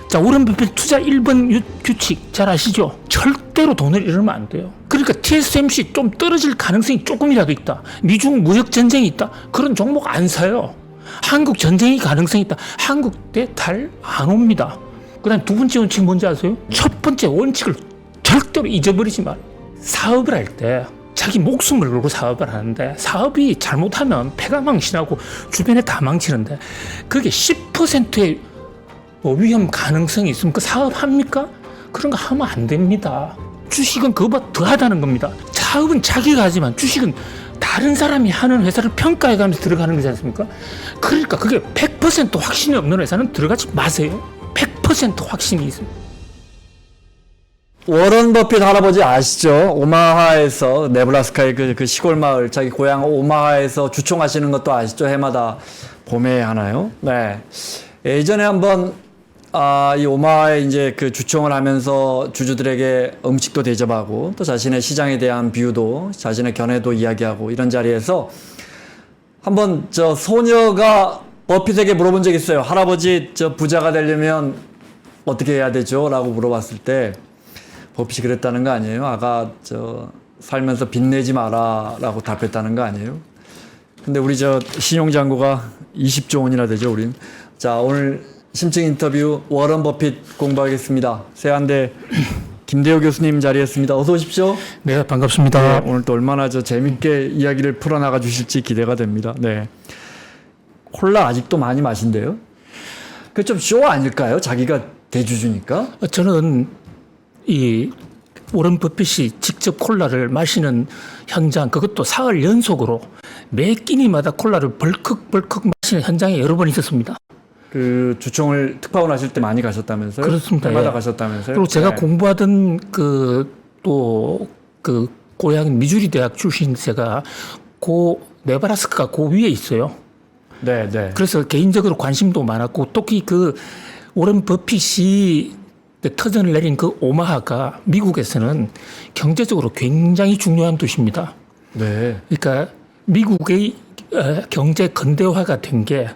자, 워런 버핏 투자 1번 규칙 잘 아시죠? 절대로 돈을 잃으면 안 돼요. 그러니까 TSMC 좀 떨어질 가능성이 조금이라도 있다. 미중 무역 전쟁이 있다. 그런 종목 안 사요. 한국 전쟁이 가능성이 있다. 한국 때 달 안 옵니다. 그 다음 두 번째 원칙 뭔지 아세요? 첫 번째 원칙을 절대로 잊어버리지 마. 사업을 할 때 자기 목숨을 걸고 사업을 하는데 사업이 잘못하면 폐가 망신하고 주변에 다 망치는데 그게 10%의 위험 가능성이 있으면 그 사업 합니까? 그런 거 하면 안 됩니다. 주식은 그거보다 더하다는 겁니다. 사업은 자기가 하지만 주식은 다른 사람이 하는 회사를 평가해가면서 들어가는 거지 않습니까? 그러니까 그게 100% 확신이 없는 회사는 들어가지 마세요. 100% 확신이 있습니다. 워런 버핏 할아버지 아시죠? 오마하에서 네브라스카의 그 시골 마을 자기 고향 오마하에서 주총하시는 것도 아시죠? 해마다 봄에 하나요? 네. 예전에 한번 이 오마하에 이제 그 주총을 하면서 주주들에게 음식도 대접하고 또 자신의 시장에 대한 뷰도 자신의 견해도 이야기하고 이런 자리에서 한번 저 소녀가 버핏에게 물어본 적이 있어요. 할아버지 저 부자가 되려면 어떻게 해야 되죠? 라고 물어봤을 때 버핏이 그랬다는 거 아니에요? 아가 저 살면서 빚내지 마라 라고 답했다는 거 아니에요? 근데 우리 저 신용잔고가 20조 원이나 되죠, 우린. 자, 오늘 심층 인터뷰 워런 버핏 공부하겠습니다. 세한대 김대호 교수님 자리했습니다. 어서 오십시오. 네, 반갑습니다. 네, 오늘 또 얼마나 저 재밌게 이야기를 풀어나가 주실지 기대가 됩니다. 네. 콜라 아직도 많이 마신대요? 그 좀 쇼 아닐까요? 자기가 대주주니까? 저는 이 워런 버핏이 직접 콜라를 마시는 현장, 그것도 사흘 연속으로 매 끼니마다 콜라를 벌컥벌컥 마시는 현장에 여러 번 있었습니다. 그 주총을 특파원 하실 때 많이 가셨다면서요? 그렇습니다. 해마다 예. 가셨다면서요? 그리고 제가 네. 공부하던 그 고향 미주리 대학 출신 제가 네브라스카가 그 위에 있어요. 네, 네. 그래서 개인적으로 관심도 많았고 특히 그 워런 버핏이 터전을 내린 그 오마하가 미국에서는 경제적으로 굉장히 중요한 도시입니다. 네. 그러니까 미국의 경제 근대화가 된 게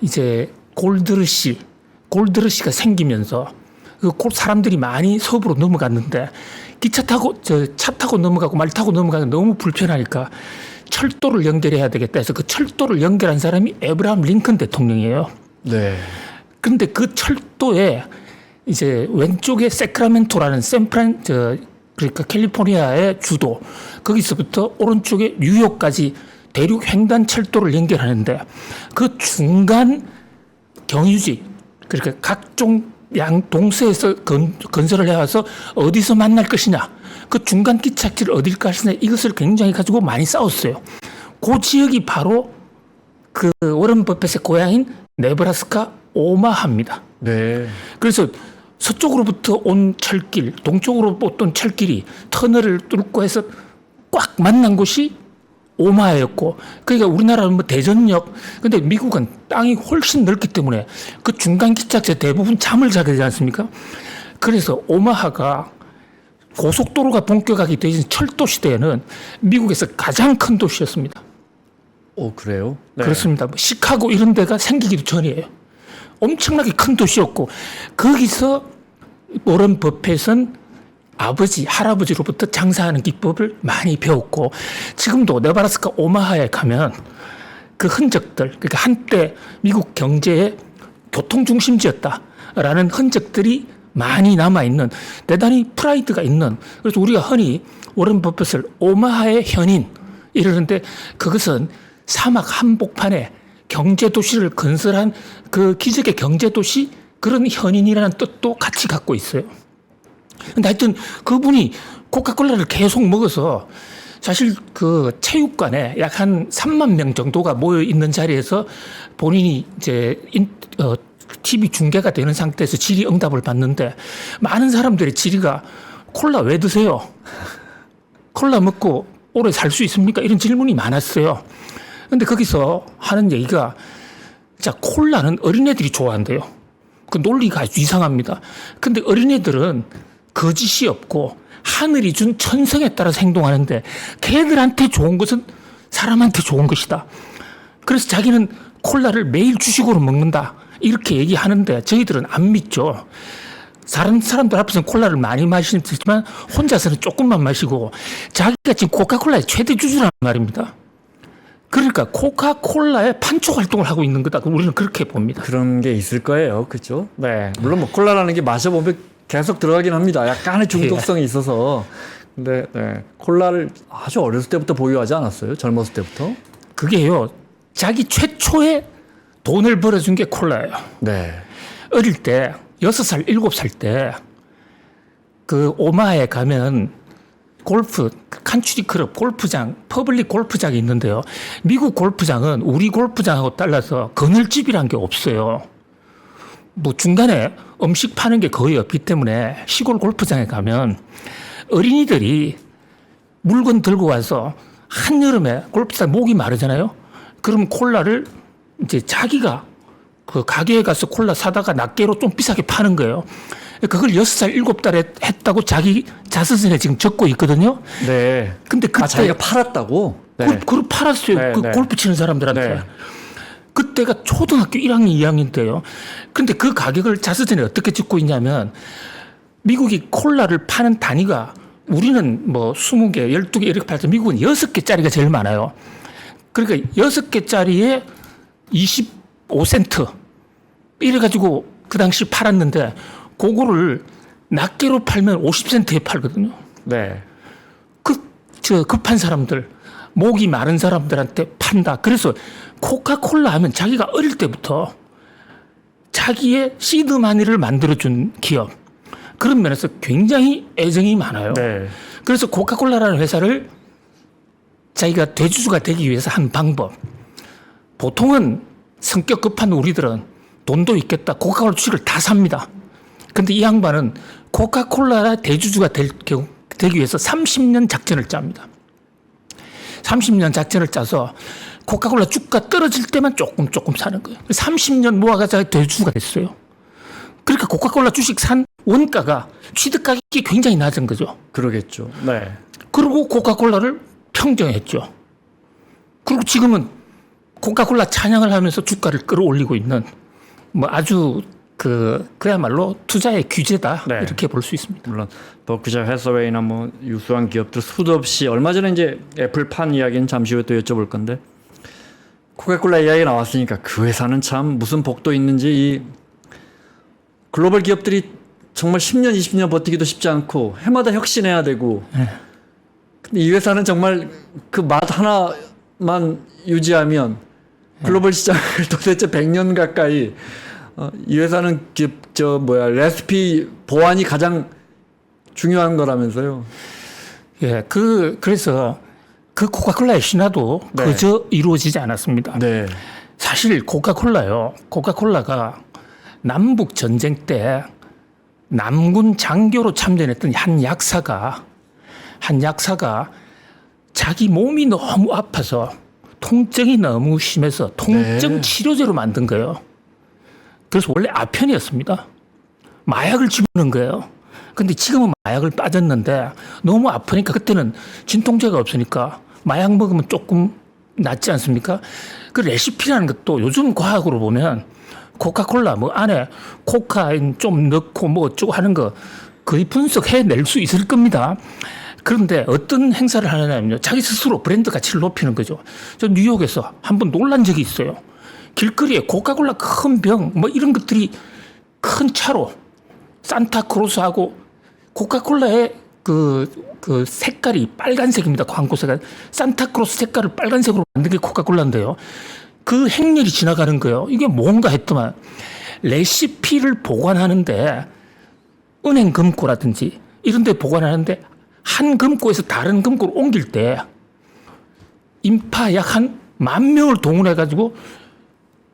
이제 골드러시가 생기면서 그 사람들이 많이 서부로 넘어갔는데 차 타고 넘어가고 말 타고 넘어가기 너무 불편하니까 철도를 연결해야 되겠다 해서 그 철도를 연결한 사람이 에브라함 링컨 대통령이에요. 네. 그런데 그 철도에 이제 왼쪽에 세크라멘토라는 그러니까 캘리포니아의 주도, 거기서부터 오른쪽에 뉴욕까지 대륙 횡단 철도를 연결하는데 그 중간 경유지, 그러니까 각종 동서에서 건설을 해와서 어디서 만날 것이냐, 그 중간 기착지를 어딜 것이냐, 이것을 굉장히 가지고 많이 싸웠어요. 그 지역이 바로 그 워런 버핏의 고향인 네브라스카 오마하입니다. 네. 그래서 서쪽으로부터 온 철길, 동쪽으로 온 철길이 터널을 뚫고 해서 꽉 만난 곳이 오마하였고, 그러니까 우리나라는 뭐 대전역, 근데 미국은 땅이 훨씬 넓기 때문에 그 중간 기착지에 대부분 잠을 자게 되지 않습니까? 그래서 오마하가 고속도로가 본격화하기 전에 철도 시대에는 미국에서 가장 큰 도시였습니다. 오, 그래요? 네. 그렇습니다. 뭐 시카고 이런 데가 생기기도 전이에요. 엄청나게 큰 도시였고, 거기서 워런 버핏은 아버지, 할아버지로부터 장사하는 기법을 많이 배웠고, 지금도 네브라스카 오마하에 가면 그 흔적들, 그러니까 한때 미국 경제의 교통중심지였다라는 흔적들이 많이 남아있는, 대단히 프라이드가 있는, 그래서 우리가 흔히 워런 버핏을 오마하의 현인 이러는데, 그것은 사막 한복판에 경제도시를 건설한 그 기적의 경제도시, 그런 현인이라는 뜻도 같이 갖고 있어요. 근데 하여튼 그분이 코카콜라를 계속 먹어서 사실 그 체육관에 약 한 3만 명 정도가 모여 있는 자리에서 본인이 이제 TV 중계가 되는 상태에서 질의응답을 받는데 많은 사람들의 질의가 콜라 왜 드세요? 콜라 먹고 오래 살 수 있습니까? 이런 질문이 많았어요. 근데 거기서 하는 얘기가, 자, 콜라는 어린애들이 좋아한대요. 그 논리가 아주 이상합니다. 근데 어린애들은 거짓이 없고 하늘이 준 천성에 따라서 행동하는데 걔들한테 좋은 것은 사람한테 좋은 것이다. 그래서 자기는 콜라를 매일 주식으로 먹는다. 이렇게 얘기하는데 저희들은 안 믿죠. 다른 사람들 앞에서는 콜라를 많이 마시지만 혼자서는 조금만 마시고 자기가 지금 코카콜라의 최대 주주란 말입니다. 그러니까 코카콜라의 판촉 활동을 하고 있는 거다. 우리는 그렇게 봅니다. 그런 게 있을 거예요. 그렇죠? 네. 물론 뭐 콜라라는 게 마셔보면 계속 들어가긴 합니다. 약간의 중독성이 있어서. 근데 네. 콜라를 아주 어렸을 때부터 보유하지 않았어요? 젊었을 때부터? 그게요. 자기 최초의 돈을 벌어준 게 콜라예요. 네. 어릴 때 6살, 7살 때 그 오마하에 가면 골프, 칸츄리 클럽, 골프장, 퍼블릭 골프장이 있는데요. 미국 골프장은 우리 골프장하고 달라서 그늘집이란 게 없어요. 뭐 중간에 음식 파는 게 거의 없기 때문에 시골 골프장에 가면 어린이들이 물건 들고 와서 한여름에 골프장 목이 마르잖아요. 그럼 콜라를 이제 자기가 그 가게에 가서 콜라 사다가 낱개로 좀 비싸게 파는 거예요. 그걸 6살, 7살에 했다고 자기 자서전에 지금 적고 있거든요. 네. 근데 그때 자기가 팔았다고? 네. 그걸 팔았어요. 네, 그 네. 골프 치는 사람들한테. 네. 그때가 초등학교 1학년, 2학년 때요. 근데 그 가격을 자서전에 어떻게 적고 있냐면 미국이 콜라를 파는 단위가 우리는 뭐 20개, 12개 이렇게 팔때 미국은 6개짜리가 제일 많아요. 그러니까 6개짜리에 25센트 이래가지고 그 당시 팔았는데 그거를 낱개로 팔면 50센트에 팔거든요. 네. 급한 사람들, 목이 마른 사람들한테 판다. 그래서 코카콜라 하면 자기가 어릴 때부터 자기의 시드마니를 만들어준 기업. 그런 면에서 굉장히 애정이 많아요. 네. 그래서 코카콜라라는 회사를 자기가 대주주가 되기 위해서 한 방법. 보통은 성격 급한 우리들은 돈도 있겠다. 코카콜라 주식을 다 삽니다. 근데 이 양반은 코카콜라 대주주가 되기 위해서 30년 작전을 짭니다. 30년 작전을 짜서 코카콜라 주가 떨어질 때만 조금 사는 거예요. 30년 모아가지고 대주주가 됐어요. 그러니까 코카콜라 주식 산 원가가 취득 가격이 굉장히 낮은 거죠. 그러겠죠. 네. 그리고 코카콜라를 평정했죠. 그리고 지금은 코카콜라 찬양을 하면서 주가를 끌어올리고 있는 뭐 아주 그야말로 투자의 규제다. 네. 이렇게 볼 수 있습니다. 물론 버크셔 해서웨이나 뭐 유수한 기업들 수도 없이 얼마 전에 이제 애플판 이야기는 잠시 후에 또 여쭤볼 건데 코카콜라 이야기 나왔으니까 그 회사는 참 무슨 복도 있는지 이 글로벌 기업들이 정말 10년, 20년 버티기도 쉽지 않고 해마다 혁신해야 되고 근데 이 회사는 정말 그 맛 하나만 유지하면 글로벌 시장을 도대체 100년 가까이 이 회사는 레시피 보안이 가장 중요한 거라면서요. 예, 그래서 그 코카콜라의 신화도 네. 그저 이루어지지 않았습니다. 네. 사실 코카콜라가 남북 전쟁 때 남군 장교로 참전했던 한 약사가 자기 몸이 너무 아파서 통증이 너무 심해서 통증 네. 치료제로 만든 거예요. 그래서 원래 아편이었습니다. 마약을 집어넣은 거예요. 근데 지금은 마약을 빠졌는데 너무 아프니까 그때는 진통제가 없으니까 마약 먹으면 조금 낫지 않습니까? 그 레시피라는 것도 요즘 과학으로 보면 코카콜라 뭐 안에 코카인 좀 넣고 뭐 어쩌고 하는 거 거의 분석해낼 수 있을 겁니다. 그런데 어떤 행사를 하느냐면요. 자기 스스로 브랜드 가치를 높이는 거죠. 저 뉴욕에서 한번 놀란 적이 있어요. 길거리에 코카콜라 큰 병 뭐 이런 것들이 큰 차로 산타크로스하고 코카콜라의 그 색깔이 빨간색입니다. 광고 색깔. 산타크로스 색깔을 빨간색으로 만든 게 코카콜라인데요. 그 행렬이 지나가는 거예요. 이게 뭔가 했더만 레시피를 보관하는데 은행 금고라든지 이런 데 보관하는데 한 금고에서 다른 금고로 옮길 때 인파 약 한 10,000명을 동원해 가지고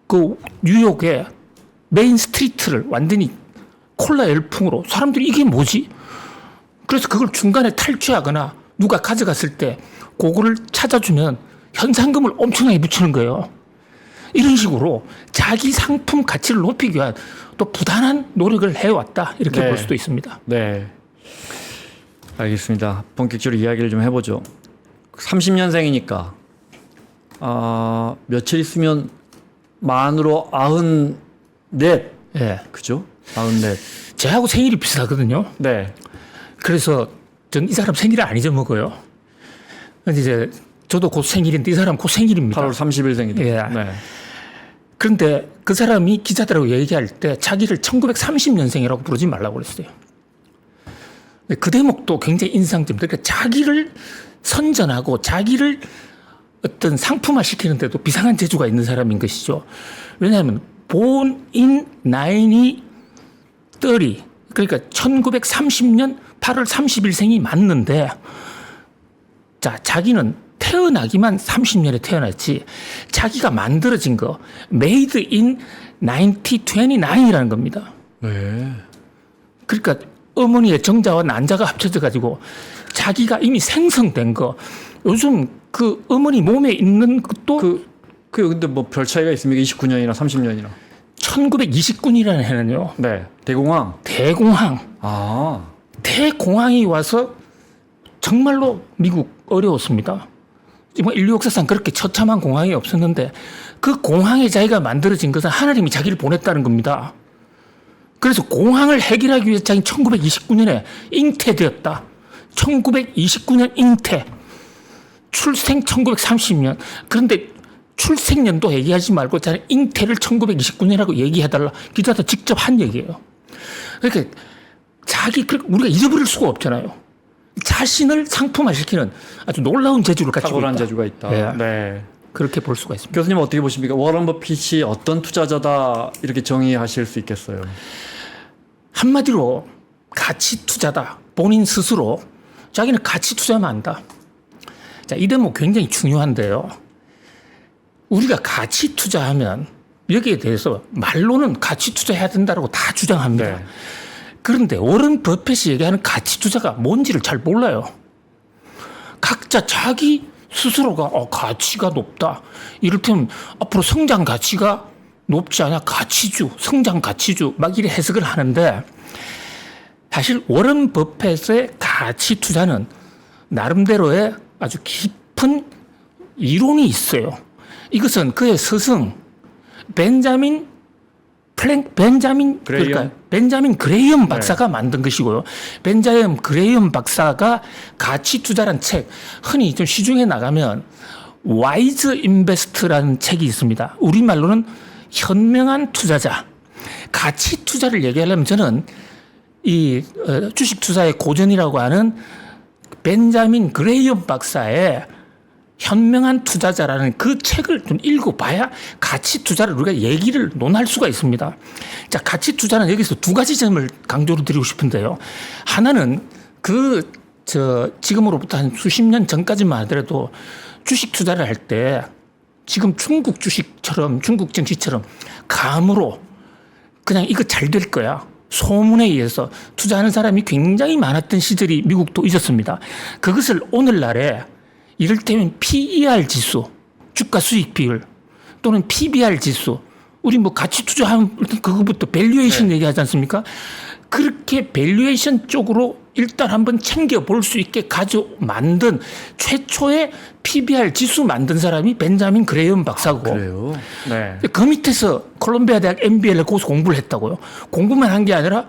그 뉴욕의 메인 스트리트를 완전히 콜라 열풍으로 사람들이 이게 뭐지? 그래서 그걸 중간에 탈취하거나 누가 가져갔을 때 그거를 찾아주면 현상금을 엄청나게 붙이는 거예요. 이런 식으로 자기 상품 가치를 높이기 위한 또 부단한 노력을 해왔다 이렇게 네. 볼 수도 있습니다. 네. 알겠습니다. 본격적으로 이야기를 좀 해보죠. 30년생이니까 며칠 있으면 만으로 예. 그죠? 44. 저하고 생일이 비슷하거든요. 네. 그래서 전 이 사람 생일을 안 잊어먹어요. 근데 이제 저도 곧 생일인데 이 사람 곧 생일입니다. 8월 30일생이다. 예. 네. 그런데 그 사람이 기자들하고 얘기할 때 자기를 1930년생이라고 부르지 말라고 그랬어요. 그 대목도 굉장히 인상적입니다. 그러니까 자기를 선전하고 자기를 어떤 상품화 시키는데도 비상한 재주가 있는 사람인 것이죠. 왜냐하면 born in 1930 그러니까 1930년 8월 30일생이 맞는데 자 자기는 태어나기만 30년에 태어났지 자기가 만들어진 거 made in 1929이라는 겁니다. 네. 그러니까 어머니의 정자와 난자가 합쳐져 가지고 자기가 이미 생성된 거 요즘 그 어머니 몸에 있는 것도 근데 뭐 별 차이가 있습니까? 29년이나 30년이나. 1929년이라는 해는요. 네. 대공황. 대공황. 아. 대공황이 와서 정말로 미국 어려웠습니다. 지금 인류 역사상 그렇게 처참한 공황이 없었는데 그 공황에 자기가 만들어진 것은 하나님이 자기를 보냈다는 겁니다. 그래서 공황을 해결하기 위해서 자기는 1929년에 잉태되었다. 1929년 잉태. 출생 1930년. 그런데 출생년도 얘기하지 말고 자는 잉태를 1929년이라고 얘기해달라. 기자도 직접 한 얘기예요. 그러니까 우리가 잊어버릴 수가 없잖아요. 자신을 상품화시키는 아주 놀라운 재주를 가지고 있다. 탁월한 재주가 있다. 예. 네. 그렇게 볼 수가 있습니다. 교수님 어떻게 보십니까? 워런 버핏이 어떤 투자자다 이렇게 정의하실 수 있겠어요? 한마디로 가치 투자다. 본인 스스로 자기는 가치 투자만 한다. 자, 이 대목 굉장히 중요한데요. 우리가 가치 투자하면 여기에 대해서 말로는 가치 투자해야 된다고 다 주장합니다. 네. 그런데 워런 버핏이 얘기하는 가치 투자가 뭔지를 잘 몰라요. 각자 자기 스스로가 가치가 높다. 이를테면 앞으로 성장 가치가 높지 않아 가치주, 성장 가치주 막 이래 해석을 하는데 사실 워런 버핏의 가치 투자는 나름대로의 아주 깊은 이론이 있어요. 이것은 그의 스승 벤자민 그레이엄 박사가 만든 것이고요. 벤자민 그레이엄 박사가 가치 투자란 책, 흔히 좀 시중에 나가면 와이즈 인베스트라는 책이 있습니다. 우리말로는 현명한 투자자. 가치 투자를 얘기하려면 저는 이 주식 투자의 고전이라고 하는 벤자민 그레이엄 박사의 현명한 투자자라는 그 책을 좀 읽어봐야 가치 투자를 우리가 얘기를 논할 수가 있습니다. 자, 가치 투자는 여기서 두 가지 점을 강조를 드리고 싶은데요. 하나는 지금으로부터 한 수십 년 전까지만 하더라도 주식 투자를 할 때 지금 중국 주식처럼 중국 증시처럼 감으로 그냥 이거 잘 될 거야. 소문에 의해서 투자하는 사람이 굉장히 많았던 시절이 미국도 있었습니다. 그것을 오늘날에 이를테면 PER 지수, 주가 수익 비율 또는 PBR 지수, 우리 뭐 가치 투자하면 그거부터 밸류에이션 얘기하지 않습니까? 그렇게 밸류에이션 쪽으로 일단 한번 챙겨볼 수 있게 만든 최초의 PBR 지수 만든 사람이 벤자민 그레이엄 박사고. 그래요? 네. 그 밑에서 콜롬비아 대학 MBA를 거기서 공부를 했다고요. 공부만 한 게 아니라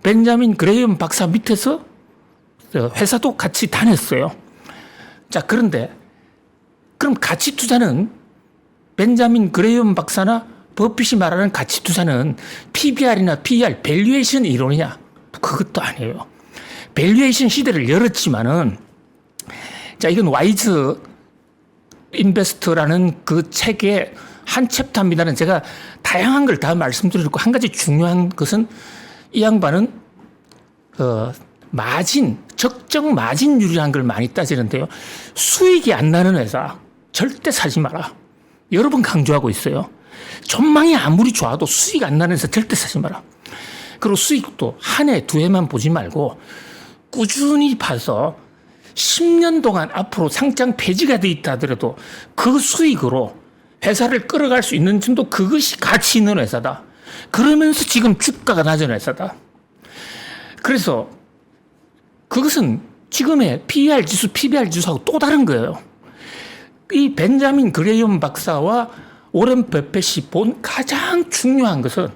벤자민 그레이엄 박사 밑에서 회사도 같이 다녔어요. 자, 그런데 그럼 가치 투자는 벤자민 그레이엄 박사나 버핏이 말하는 가치 투자는 PBR이나 PER, 밸류에이션 이론이냐? 그것도 아니에요. 밸류에이션 시대를 열었지만은 자, 이건 와이즈 인베스트라는 그 책의 한 챕터입니다는 제가 다양한 걸 다 말씀드리고 한 가지 중요한 것은 이 양반은 적정 마진율이라는 걸 많이 따지는데요. 수익이 안 나는 회사 절대 사지 마라. 여러 번 강조하고 있어요. 전망이 아무리 좋아도 수익 안 나는 회사 절대 사지 마라. 그리고 수익도 한 해, 두 해만 보지 말고 꾸준히 봐서 10년 동안 앞으로 상장 폐지가 돼 있다 하더라도 그 수익으로 회사를 끌어갈 수 있는 정도 그것이 가치 있는 회사다. 그러면서 지금 주가가 낮은 회사다. 그래서 그것은 지금의 PER 지수, PBR 지수하고 또 다른 거예요. 이 벤자민 그레이엄 박사와 워런 버핏이 본 가장 중요한 것은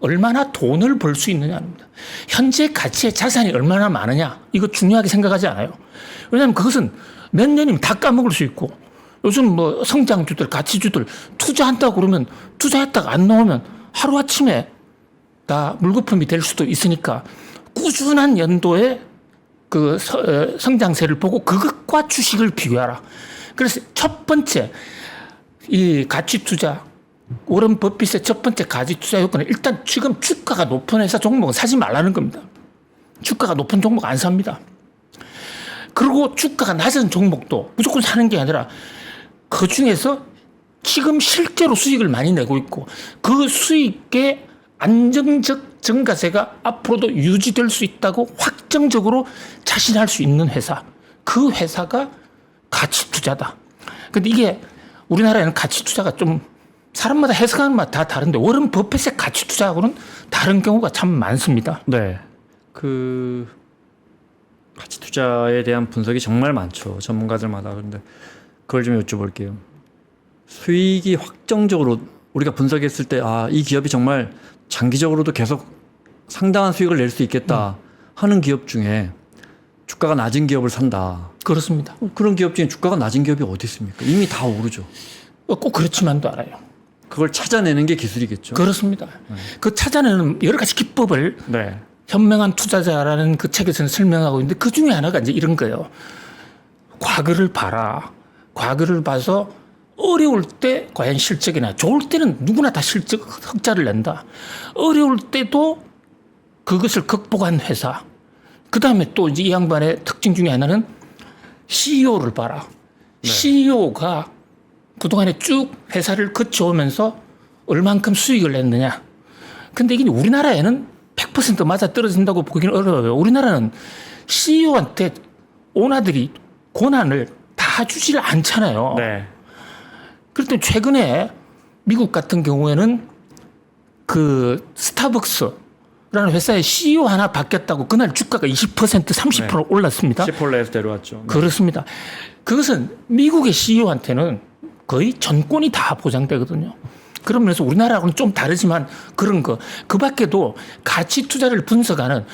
얼마나 돈을 벌 수 있느냐입니다. 현재 가치의 자산이 얼마나 많으냐 이거 중요하게 생각하지 않아요. 왜냐하면 그것은 몇 년이면 다 까먹을 수 있고 요즘 뭐 성장주들 가치주들 투자한다고 그러면 투자했다가 안 나오면 하루아침에 다 물거품이 될 수도 있으니까 꾸준한 연도의 그 성장세를 보고 그것과 주식을 비교하라. 그래서 첫 번째 이 가치 투자 워런 버핏의 첫 번째 가치 투자 요건은 일단 지금 주가가 높은 회사 종목은 사지 말라는 겁니다. 주가가 높은 종목 안 삽니다. 그리고 주가가 낮은 종목도 무조건 사는 게 아니라 그 중에서 지금 실제로 수익을 많이 내고 있고 그 수익의 안정적 증가세가 앞으로도 유지될 수 있다고 확정적으로 자신할 수 있는 회사. 그 회사가 가치 투자다. 근데 이게 우리나라에는 가치 투자가 좀 사람마다 해석하는 맛 다 다른데 워런 버핏의 가치 투자하고는 다른 경우가 참 많습니다. 네. 그 가치 투자에 대한 분석이 정말 많죠. 전문가들마다. 그런데 그걸 좀 여쭤볼게요. 수익이 확정적으로 우리가 분석했을 때 이 기업이 정말 장기적으로도 계속 상당한 수익을 낼 수 있겠다 하는 기업 중에 주가가 낮은 기업을 산다. 그렇습니다. 그런 기업 중에 주가가 낮은 기업이 어디 있습니까? 이미 다 오르죠. 꼭 그렇지만도 않아요. 그걸 찾아내는 게 기술이겠죠. 그렇습니다. 그 찾아내는 여러 가지 기법을 네. 현명한 투자자라는 그 책에서는 설명하고 있는데 그 중에 하나가 이제 이런 거예요. 과거를 봐라. 과거를 봐서 어려울 때 과연 실적이나 좋을 때는 누구나 다 실적 흑자를 낸다. 어려울 때도 그것을 극복한 회사. 그 다음에 또 이제 이 양반의 특징 중에 하나는 CEO를 봐라. 네. CEO가 그동안에 쭉 회사를 거쳐오면서 얼만큼 수익을 냈느냐. 근데 이게 우리나라에는 100% 맞아 떨어진다고 보기는 어려워요. 우리나라는 CEO한테 오나들이 권한을 다 주지를 않잖아요. 네. 그런데 최근에 미국 같은 경우에는 그 스타벅스라는 회사의 CEO 하나 바뀌었다고 그날 주가가 20% 30% 올랐습니다. 시폴레에서 데려왔죠. 네. 그렇습니다. 그것은 미국의 CEO한테는 거의 전권이 다 보장되거든요. 그러면서 우리나라하고는 좀 다르지만 그런 거. 그 밖에도 가치 투자를 분석하는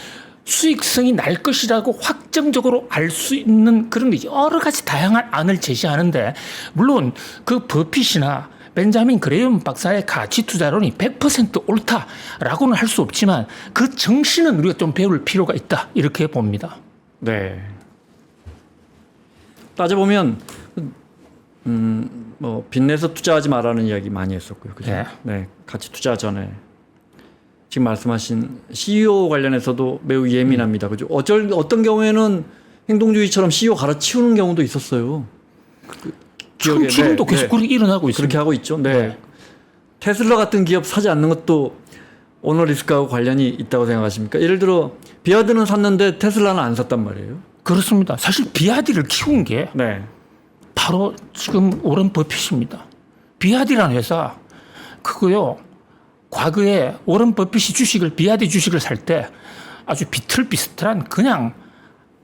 수익성이 날 것이라고 확정적으로 알 수 있는 그런 여러 가지 다양한 안을 제시하는데 물론 그 버핏이나 벤자민 그레이엄 박사의 가치 투자론이 100% 옳다라고는 할 수 없지만 그 정신은 우리가 좀 배울 필요가 있다 이렇게 봅니다. 네. 따져보면 뭐 빚내서 투자하지 말라는 이야기 많이 했었고요. 그죠? 네. 네. 가치 투자 전에 지금 말씀하신 CEO 관련해서도 매우 예민합니다. 그죠? 어떤 경우에는 행동주의처럼 CEO 갈아치우는 경우도 있었어요. 지금도 계속 그렇게 일어나고 있습니다. 그렇게 하고 있죠. 네. 네. 테슬라 같은 기업 사지 않는 것도 오너 리스크하고 관련이 있다고 생각하십니까? 예를 들어 비아드는 샀는데 테슬라는 안 샀단 말이에요. 그렇습니다. 사실 비아디를 키운 게 네. 바로 지금 워런 버핏입니다. 비아디라는 회사 그거요. 과거에 워런 버핏이 비아디 주식을 살 때 아주 비틀비슷한 그냥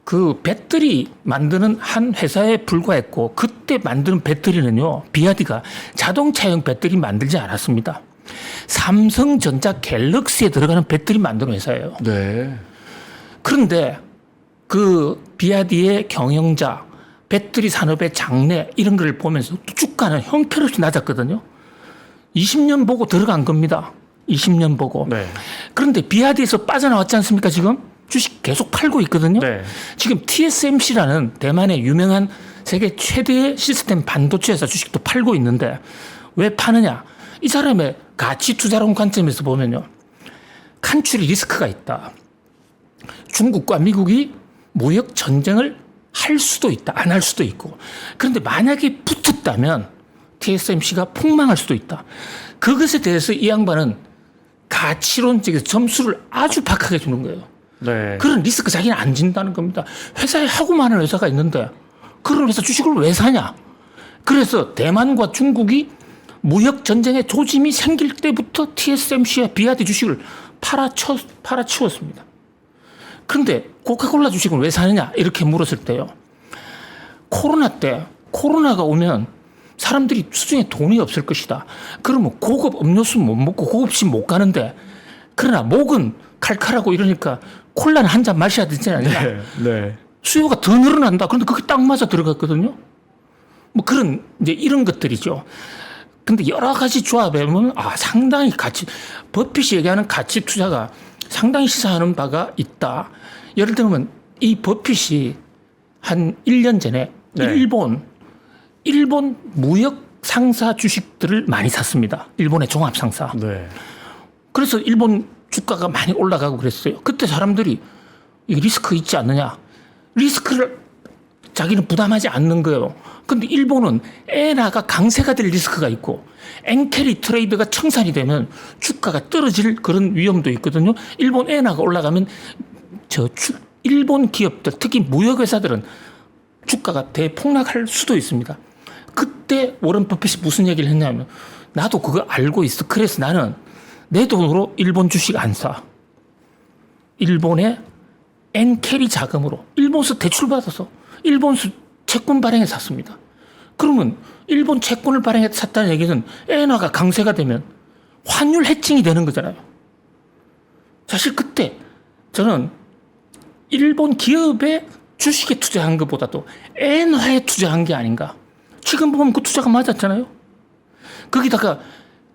그 배터리 만드는 한 회사에 불과했고 그때 만드는 배터리는요. 비아디가 자동차용 배터리 만들지 않았습니다. 삼성전자 갤럭시에 들어가는 배터리 만드는 회사예요. 네. 그런데 그 비아디의 경영자, 배터리 산업의 장래 이런 걸 보면서 주가는 형편없이 낮았거든요. 20년 보고 들어간 겁니다. 20년 보고. 네. 그런데 비아디에서 빠져나왔지 않습니까 지금? 주식 계속 팔고 있거든요. 네. 지금 TSMC라는 대만의 유명한 세계 최대의 시스템 반도체 회사 주식도 팔고 있는데 왜 파느냐? 이 사람의 가치 투자론 관점에서 보면요. 간출이 리스크가 있다. 중국과 미국이 무역 전쟁을 할 수도 있다. 안 할 수도 있고. 그런데 만약에 붙었다면 TSMC가 폭망할 수도 있다. 그것에 대해서 이 양반은 가치론적인 점수를 아주 박하게 주는 거예요. 네. 그런 리스크 자기는 안 진다는 겁니다. 회사에 하고 많은 회사가 있는데 그런 회사 주식을 왜 사냐? 그래서 대만과 중국이 무역 전쟁의 조짐이 생길 때부터 TSMC와 비아디 주식을 팔아치웠습니다. 그런데 코카콜라 주식은 왜 사느냐? 이렇게 물었을 때요. 코로나가 오면 사람들이 수중에 돈이 없을 것이다. 그러면 고급 음료수 못 먹고 고급식 못 가는데 그러나 목은 칼칼하고 이러니까 콜라는 한 잔 마셔야 되지 않냐. 네. 네. 수요가 더 늘어난다. 그런데 그게 딱 맞아 들어갔거든요. 뭐 그런 이제 이런 것들이죠. 근데 여러 가지 조합해 보면 상당히 버핏이 얘기하는 가치 투자가 상당히 시사하는 바가 있다. 예를 들면 이 버핏이 한 1년 전에 네. 일본 무역 상사 주식들을 많이 샀습니다. 일본의 종합 상사. 네. 그래서 일본 주가가 많이 올라가고 그랬어요. 그때 사람들이 이게 리스크 있지 않느냐. 리스크를 자기는 부담하지 않는 거예요. 근데 일본은 엔화가 강세가 될 리스크가 있고 엔캐리 트레이드가 청산이 되면 주가가 떨어질 그런 위험도 있거든요. 일본 엔화가 올라가면 일본 기업들, 특히 무역회사들은 주가가 대폭락할 수도 있습니다. 그때 워런 버핏이 무슨 얘기를 했냐면 나도 그거 알고 있어. 그래서 나는 내 돈으로 일본 주식 안 사. 일본의 엔캐리 자금으로 일본서 대출받아서 일본서 채권 발행해 샀습니다. 그러면 일본 채권을 발행해 샀다는 얘기는 엔화가 강세가 되면 환율 해칭이 되는 거잖아요. 사실 그때 저는 일본 기업의 주식에 투자한 것보다도 엔화에 투자한 게 아닌가. 지금 보면 그 투자가 맞았잖아요. 거기다가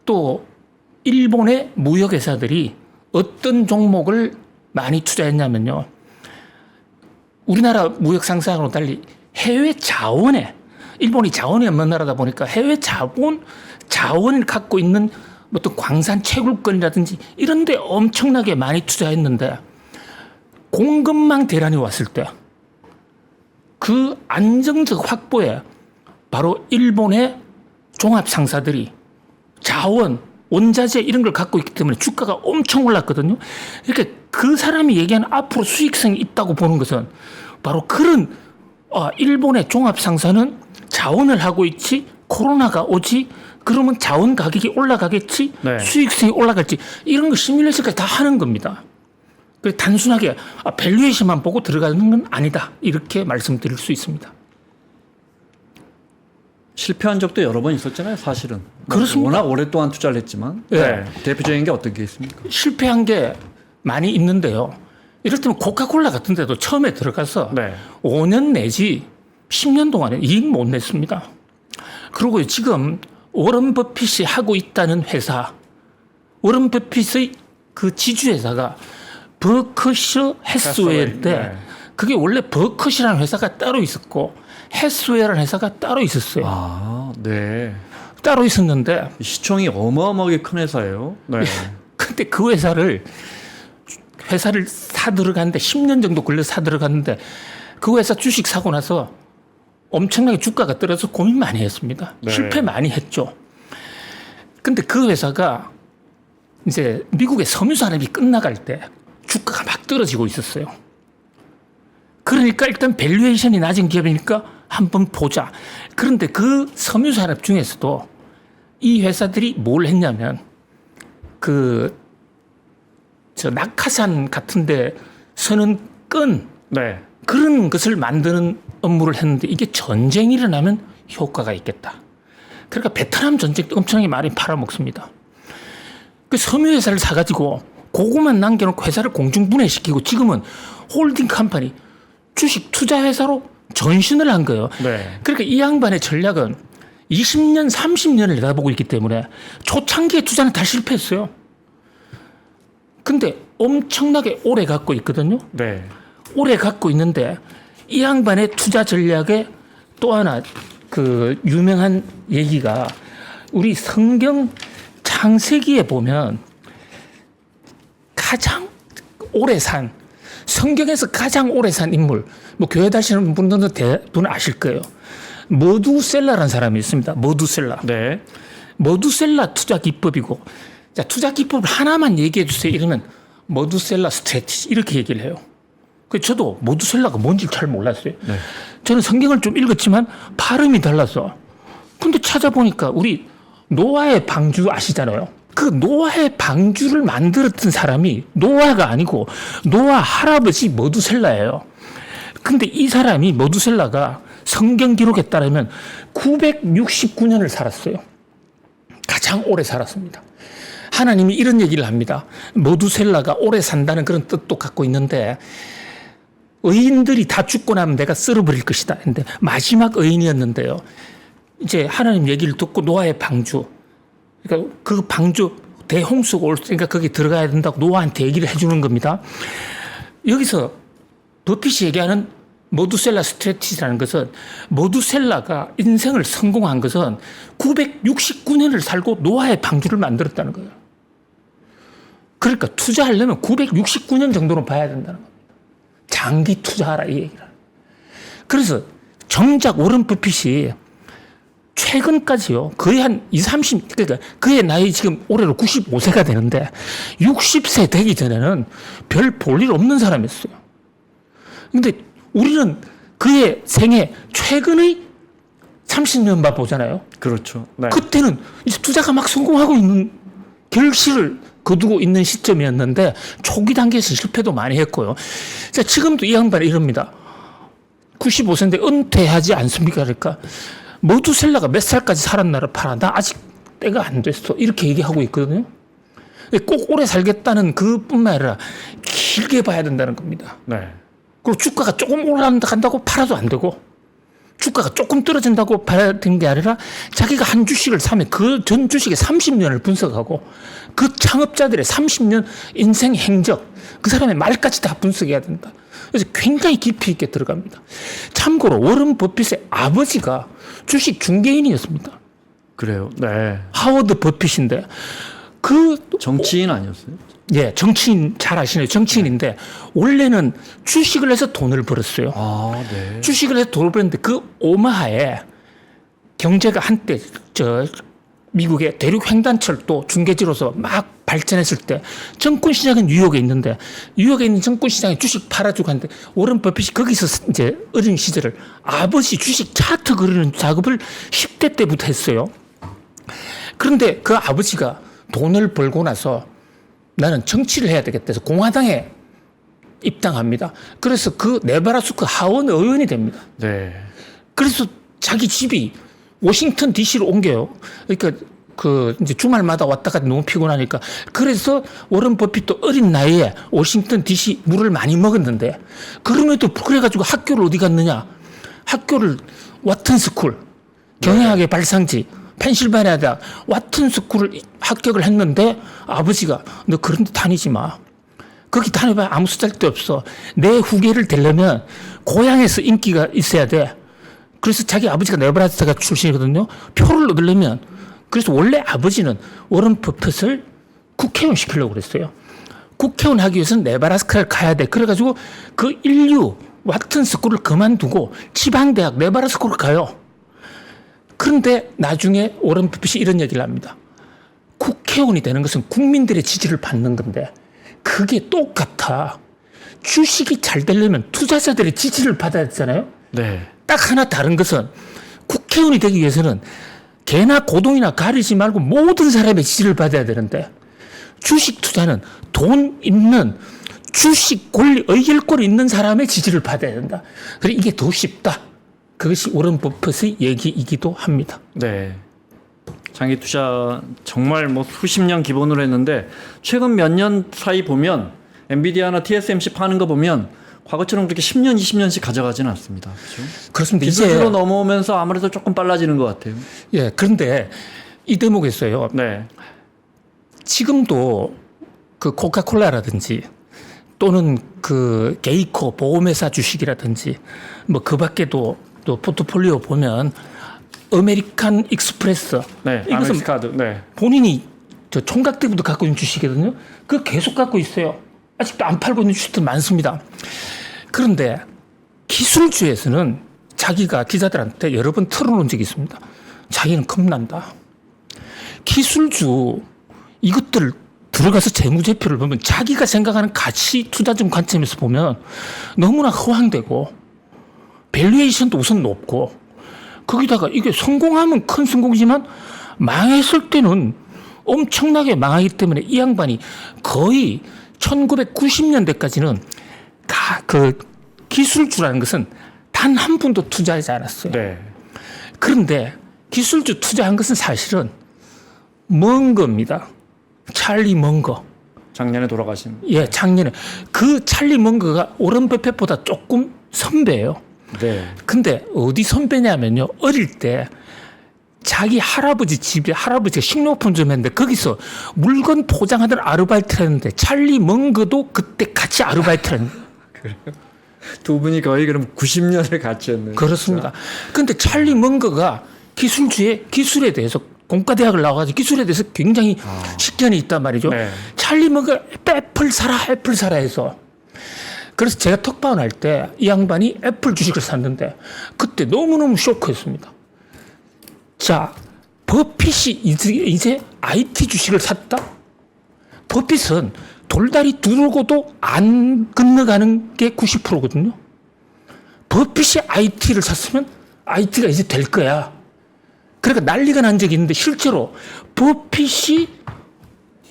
또 일본의 무역회사들이 어떤 종목을 많이 투자했냐면요. 우리나라 무역 상사하고는 달리 해외 자원에, 일본이 자원이 없는 나라다 보니까 해외 자원을 갖고 있는 어떤 광산 채굴권이라든지 이런 데 엄청나게 많이 투자했는데 공급망 대란이 왔을 때 그 안정적 확보에 바로 일본의 종합 상사들이 자원, 원자재 이런 걸 갖고 있기 때문에 주가가 엄청 올랐거든요. 이렇게 그 사람이 얘기하는 앞으로 수익성이 있다고 보는 것은 바로 그런 일본의 종합 상사는 자원을 하고 있지 코로나가 오지 그러면 자원 가격이 올라가겠지 네. 수익성이 올라갈지 이런 거 시뮬레이션까지 다 하는 겁니다. 단순하게 밸류에이션만 보고 들어가는 건 아니다. 이렇게 말씀드릴 수 있습니다. 실패한 적도 여러 번 있었잖아요, 사실은. 그렇습니다. 워낙 오랫동안 투자를 했지만. 네. 대표적인 게 어떤 게 있습니까? 실패한 게 많이 있는데요. 이를테면 코카콜라 같은 데도 처음에 들어가서 네. 5년 내지 10년 동안에 이익 못 냈습니다. 그리고 지금 워런 버핏이 하고 있다는 회사, 워런 버핏의 그 지주회사가 버크셔 해스웨이인데 네. 그게 원래 버크셔라는 회사가 따로 있었고 해스웨이라는 회사가 따로 있었어요. 아, 네. 따로 있었는데 시총이 어마어마하게 큰 회사예요. 네. 근데 그 회사를 사 들어갔는데 10년 정도 걸려서 사 들어갔는데 그 회사 주식 사고 나서 엄청나게 주가가 떨어져서 고민 많이 했습니다. 네. 실패 많이 했죠. 근데 그 회사가 이제 미국의 섬유 산업이 끝나갈 때 주가가 막 떨어지고 있었어요. 그러니까 일단 밸류에이션이 낮은 기업이니까 한번 보자. 그런데 그 섬유 산업 중에서도 이 회사들이 뭘 했냐면 낙하산 같은데 서는 끈 네. 그런 것을 만드는 업무를 했는데 이게 전쟁이 일어나면 효과가 있겠다. 그러니까 베트남 전쟁 엄청나게 많이 팔아먹습니다. 그 섬유 회사를 사가지고 그거만 남겨놓고 회사를 공중분해시키고 지금은 홀딩 컴퍼니 주식 투자 회사로 전신을 한 거예요. 네. 그러니까 이 양반의 전략은 20년, 30년을 내다보고 있기 때문에 초창기에 투자는 다 실패했어요. 근데 엄청나게 오래 갖고 있거든요. 네. 오래 갖고 있는데 이 양반의 투자 전략에 또 하나 그 유명한 얘기가 우리 성경 창세기에 보면 가장 오래 산 성경에서 가장 오래 산 인물 뭐 교회 다니시는 분들은 대부분 아실 거예요. 머두셀라라는 사람이 있습니다. 머두셀라. 네. 머두셀라 투자 기법이고 자, 투자 기법을 하나만 얘기해 주세요. 이러면 머두셀라 스트래티지 이렇게 얘기를 해요. 저도 머두셀라가 뭔지 잘 몰랐어요. 네. 저는 성경을 좀 읽었지만 발음이 달라서. 근데 찾아보니까 우리 노아의 방주 아시잖아요. 그 노아의 방주를 만들었던 사람이 노아가 아니고 노아 할아버지 머두셀라예요. 근데 이 사람이 머두셀라가 성경 기록에 따르면 969년을 살았어요. 가장 오래 살았습니다. 하나님이 이런 얘기를 합니다. 모두셀라가 오래 산다는 그런 뜻도 갖고 있는데 의인들이 다 죽고 나면 내가 썰어버릴 것이다. 근데 마지막 의인이었는데요. 이제 하나님 얘기를 듣고 노아의 방주, 그러니까 그 방주 대홍수가 올 테니까 거기 들어가야 된다고 노아한테 얘기를 해주는 겁니다. 여기서 버핏이 얘기하는 모두셀라 스트래티지라는 것은 모두셀라가 인생을 성공한 것은 969년을 살고 노아의 방주를 만들었다는 거예요. 그러니까 투자하려면 969년 정도는 봐야 된다는 겁니다. 장기 투자하라 이 얘기를. 그래서 정작 워런 버핏이 최근까지요, 거의 한 30, 그러니까 그의 나이 지금 올해로 95세가 되는데 60세 되기 전에는 별 볼 일 없는 사람이었어요. 근데 우리는 그의 생애 최근의 30년만 보잖아요. 그렇죠. 네. 그때는 이제 투자가 막 성공하고 있는 결실을 거두고 있는 시점이었는데 초기 단계에서 실패도 많이 했고요. 자, 지금도 이 양반이 이럽니다. 95세인데 은퇴하지 않습니까? 그러니까 모두셀라가 몇 살까지 살았나를 팔아. 나 아직 때가 안 됐어. 이렇게 얘기하고 있거든요. 꼭 오래 살겠다는 그뿐만 아니라 길게 봐야 된다는 겁니다. 네. 그리고 주가가 조금 올라간다고 팔아도 안 되고 주가가 조금 떨어진다고 봐야 되는 게 아니라 자기가 한 주식을 사면 그 전 주식의 30년을 분석하고 그 창업자들의 30년 인생 행적, 그 사람의 말까지 다 분석해야 된다. 그래서 굉장히 깊이 있게 들어갑니다. 참고로 워런 버핏의 아버지가 주식 중개인이었습니다. 그래요. 네. 하워드 버핏인데 그 정치인 아니었어요? 예, 정치인 잘 아시네요. 정치인인데 원래는 주식을 해서 돈을 벌었어요. 아, 네. 주식을 해서 돈을 벌었는데 그 오마하에 경제가 한때 미국의 대륙 횡단철도 중개지로서 막 발전했을 때 정권 시장은 뉴욕에 있는데 뉴욕에 있는 정권 시장에 주식 팔아주고 하는데 워런 버핏이 거기서 이제 어린 시절을 아버지 주식 차트 그리는 작업을 10대 때부터 했어요. 그런데 그 아버지가 돈을 벌고 나서 나는 정치를 해야 되겠다 해서 공화당에 입당합니다. 그래서 그 네바라스카 하원 의원이 됩니다. 네. 그래서 자기 집이 워싱턴 DC로 옮겨요. 그러니까 그 이제 주말마다 왔다 갔다 너무 피곤하니까. 그래서 워런 버핏도 어린 나이에 워싱턴 DC 물을 많이 먹었는데 그럼에도 그래가지고 학교를 어디 갔느냐? 학교를 와튼 스쿨 경영학의 발상지 펜실바니아 대학 와튼 스쿨을 합격을 했는데 아버지가 너 그런 데 다니지 마. 거기 다녀봐야 아무 쓸데도 없어. 내 후계를 되려면 고향에서 인기가 있어야 돼. 그래서 자기 아버지가 네브라스카 출신이거든요. 표를 얻으려면 그래서 원래 아버지는 워런 버핏을 국회의원 시키려고 그랬어요. 국회의원 하기 위해서는 네브라스카를 가야 돼. 그래가지고 그 인류 와튼 스쿨을 그만두고 지방대학 네브라스카로 가요. 그런데 나중에 워런 버핏이 이런 얘기를 합니다. 국회의원이 되는 것은 국민들의 지지를 받는 건데 그게 똑같아. 주식이 잘 되려면 투자자들의 지지를 받아야 되잖아요. 네. 딱 하나 다른 것은 국회의원이 되기 위해서는 개나 고동이나 가리지 말고 모든 사람의 지지를 받아야 되는데 주식 투자는 돈 있는 주식 권리, 의결권이 있는 사람의 지지를 받아야 된다. 그래 이게 더 쉽다. 그것이 워런 버핏의 얘기이기도 합니다. 네. 장기 투자 정말 뭐 수십 년 기본으로 했는데 최근 몇 년 사이 보면 엔비디아나 TSMC 파는 거 보면 과거처럼 그렇게 10년, 20년씩 가져가지는 않습니다. 그렇죠? 그렇습니다. 기술로 넘어오면서 아무래도 조금 빨라지는 것 같아요. 예, 그런데 이 대목에 있어요. 네. 지금도 그 코카콜라라든지 또는 그 게이코 보험회사 주식이라든지 뭐 그 밖에도 또 포트폴리오 보면 아메리칸 익스프레스 네. 이것은 아메리카드. 네. 본인이 저 총각 때부터 갖고 있는 주식이거든요. 그거 계속 갖고 있어요. 아직도 안 팔고 있는 주식들 많습니다. 그런데 기술주에서는 자기가 기자들한테 여러 번 털어놓은 적이 있습니다. 자기는 겁난다. 기술주 이것들 들어가서 재무제표를 보면 자기가 생각하는 가치 투자점 관점에서 보면 너무나 허황되고 밸류에이션도 우선 높고 거기다가 이게 성공하면 큰 성공이지만 망했을 때는 엄청나게 망하기 때문에 이 양반이 거의 1990년대까지는 그 기술주라는 것은 단 한 푼도 투자하지 않았어요. 네. 그런데 기술주 투자한 것은 사실은 먼 겁니다. 찰리 먼거. 작년에 돌아가신. 예, 작년에. 그 찰리 먼거가 오런 버핏보다 조금 선배예요. 네. 근데 어디 선배냐면요. 어릴 때 자기 할아버지 집에 할아버지가 식료품 좀 했는데 거기서 물건 포장하던 아르바이트를 했는데 찰리 먼거도 그때 같이 아르바이트를 했는데. 그래요? 두 분이 거의 그럼 90년을 같이 했네요. 그렇습니다. 근데 찰리 먼거가 기술에 대해서 공과대학을 나와가지고 기술에 대해서 굉장히 식견이 있단 말이죠. 네. 찰리 먼거 애플 사라 해서. 그래서 제가 특파원 할 때 이 양반이 애플 주식을 샀는데 그때 너무너무 쇼크였습니다. 자, 버핏이 이제 IT 주식을 샀다? 버핏은 돌다리 두르고도 안 건너가는 게 90%거든요. 버핏이 IT를 샀으면 IT가 이제 될 거야. 그러니까 난리가 난 적이 있는데 실제로 버핏이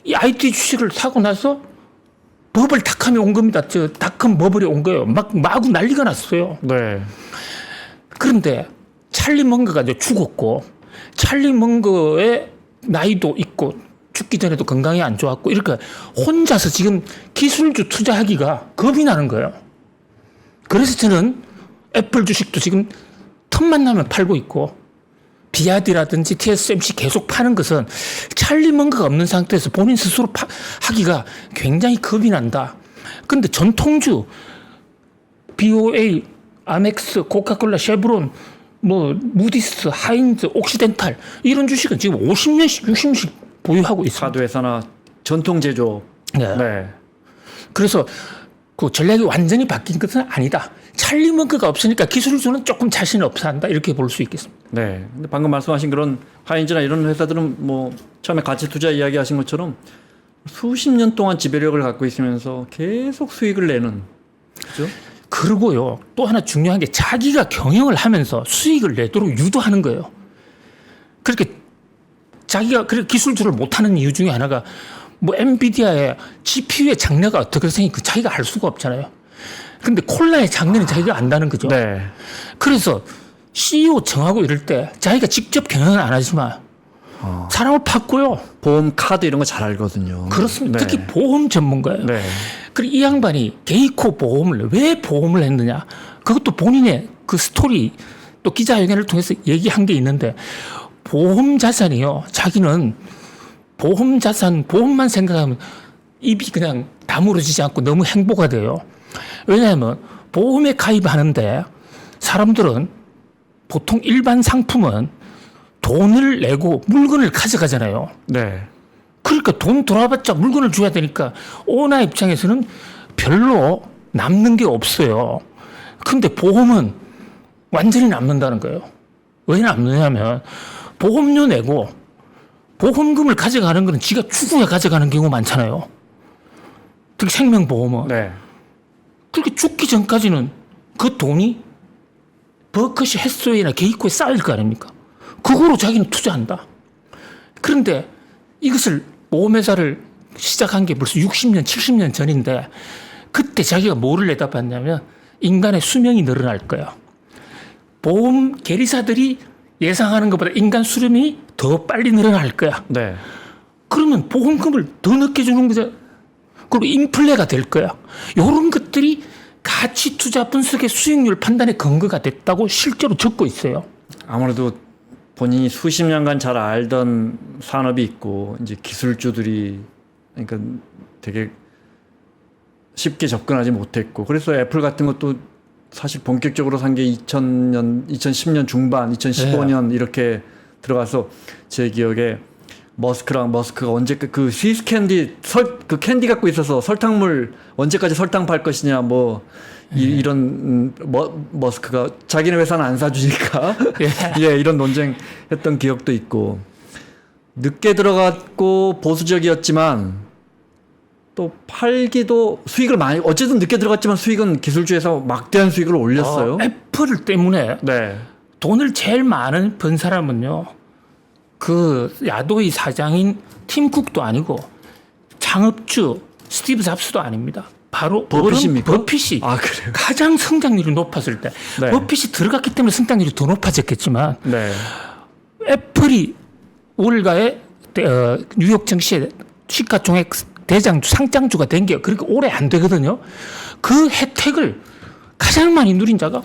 이 IT 주식을 사고 나서 버블 닷컴이 온 겁니다. 저 닷컴 버블이 온 거예요. 마구 난리가 났어요. 네. 그런데 찰리 먼거가 이제 죽었고 찰리 먼거의 나이도 있고 죽기 전에도 건강이 안 좋았고 이렇게 혼자서 지금 기술주 투자하기가 겁이 나는 거예요. 그래서 저는 애플 주식도 지금 틈만 나면 팔고 있고 비아디라든지 TSMC 계속 파는 것은 찰리 먼거가 없는 상태에서 본인 스스로 하기가 굉장히 겁이 난다. 그런데 전통주 BOA, 아멕스, 코카콜라, 쉐브론, 뭐 무디스, 하인즈, 옥시덴탈 이런 주식은 지금 50년씩 60년씩 보유하고 있습니다. 사도회사나 전통 제조. 네. 네. 그래서 그 전략이 완전히 바뀐 것은 아니다. 찰리 먼거가 없으니까 기술주는 조금 자신이 없어 한다. 이렇게 볼 수 있겠습니다. 네. 근데 방금 말씀하신 그런 하인즈나 이런 회사들은 뭐 처음에 가치 투자 이야기하신 것처럼 수십 년 동안 지배력을 갖고 있으면서 계속 수익을 내는. 그죠? 그리고요, 또 하나 중요한 게 자기가 경영을 하면서 수익을 내도록 유도하는 거예요. 그렇게 자기가 그렇게 기술주를 못하는 이유 중에 하나가 뭐 엔비디아의 GPU의 장래가 어떻게 생긴 그 자기가 알 수가 없잖아요. 근데 콜라의 장래는 자기가 안다는 거죠. 네. 그래서 CEO 정하고 이럴 때 자기가 직접 경영은 안 하지만 사람을 팠고요. 보험 카드 이런 거 잘 알거든요. 그렇습니다. 네. 특히 보험 전문가예요. 네. 그리고 이 양반이 게이코 보험을 왜 보험을 했느냐? 그것도 본인의 그 스토리 또 기자회견을 통해서 얘기한 게 있는데 보험 자산이요. 자기는 보험 자산, 보험만 생각하면 입이 그냥 다물어지지 않고 너무 행보가 돼요. 왜냐하면 보험에 가입하는데 사람들은 보통 일반 상품은 돈을 내고 물건을 가져가잖아요. 네. 그러니까 돈 돌아봤자 물건을 줘야 되니까 오너 입장에서는 별로 남는 게 없어요. 근데 보험은 완전히 남는다는 거예요. 왜 남느냐면 보험료 내고 보험금을 가져가는 거는 지가 죽어야 가져가는 경우가 많잖아요. 특히 생명보험은. 네. 그렇게 죽기 전까지는 그 돈이 버크셔 해스웨이나 게이코에 쌓일 거 아닙니까? 그거로 자기는 투자한다. 그런데 이것을 보험회사를 시작한 게 벌써 60년, 70년 전인데 그때 자기가 뭐를 내다봤냐면 인간의 수명이 늘어날 거야. 보험 계리사들이 예상하는 것보다 인간 수명이 더 빨리 늘어날 거야. 네. 그러면 보험금을 더 늦게 주는 거죠. 그리고 인플레가 될 거야. 이런 것들이 가치 투자 분석의 수익률 판단의 근거가 됐다고 실제로 적고 있어요. 아무래도 본인이 수십 년간 잘 알던 산업이 있고 이제 기술주들이 그러니까 되게 쉽게 접근하지 못했고 그래서 애플 같은 것도 사실 본격적으로 산 게 2010년 중반, 2015년 이렇게 들어가서 제 기억에 머스크가 언제 그 스위스 캔디 그 캔디 갖고 있어서 설탕물 언제까지 설탕 팔 것이냐 뭐 이런 머스크가 자기네 회사는 안 사주니까 예 이런 논쟁했던 기억도 있고 늦게 들어갔고 보수적이었지만 또 팔기도 수익을 많이 어쨌든 늦게 들어갔지만 수익은 기술주에서 막대한 수익을 올렸어요. 애플 때문에 네. 돈을 제일 많은 번 사람은요. 그 야도의 사장인 팀 쿡도 아니고 창업주 스티브 잡스도 아닙니다. 바로 버핏입니까? 버핏이 아, 그래요? 가장 성장률이 높았을 때 네. 버핏이 들어갔기 때문에 성장률이 더 높아졌겠지만 네. 애플이 월가에 뉴욕 증시에 시가총액 대장주, 상장주가 된 게 그렇게 오래 안 되거든요. 그 혜택을 가장 많이 누린 자가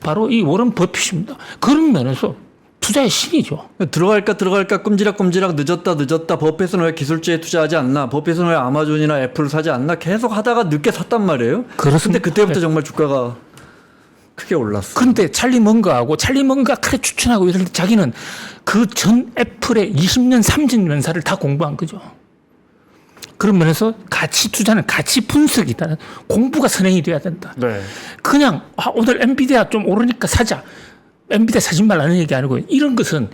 바로 이 워런 버핏입니다. 그런 면에서 투자의 신이죠. 들어갈까 꼼지락꼼지락 늦었다 버핏은 왜 기술주에 투자하지 않나, 버핏은 왜 아마존이나 애플을 사지 않나 계속 하다가 늦게 샀단 말이에요. 그렇습니다. 근데 그때부터 정말 주가가 크게 올랐어요. 그런데 찰리 먼거가 그래 추천하고 이럴 때 자기는 그 전 애플의 20년, 30년사를 다 공부한 거죠. 그런 면에서 가치 투자는 가치 분석이다. 공부가 선행이 돼야 된다. 네. 그냥 오늘 엔비디아 좀 오르니까 사자. 엔비디아 사지 말라는 얘기 아니고 이런 것은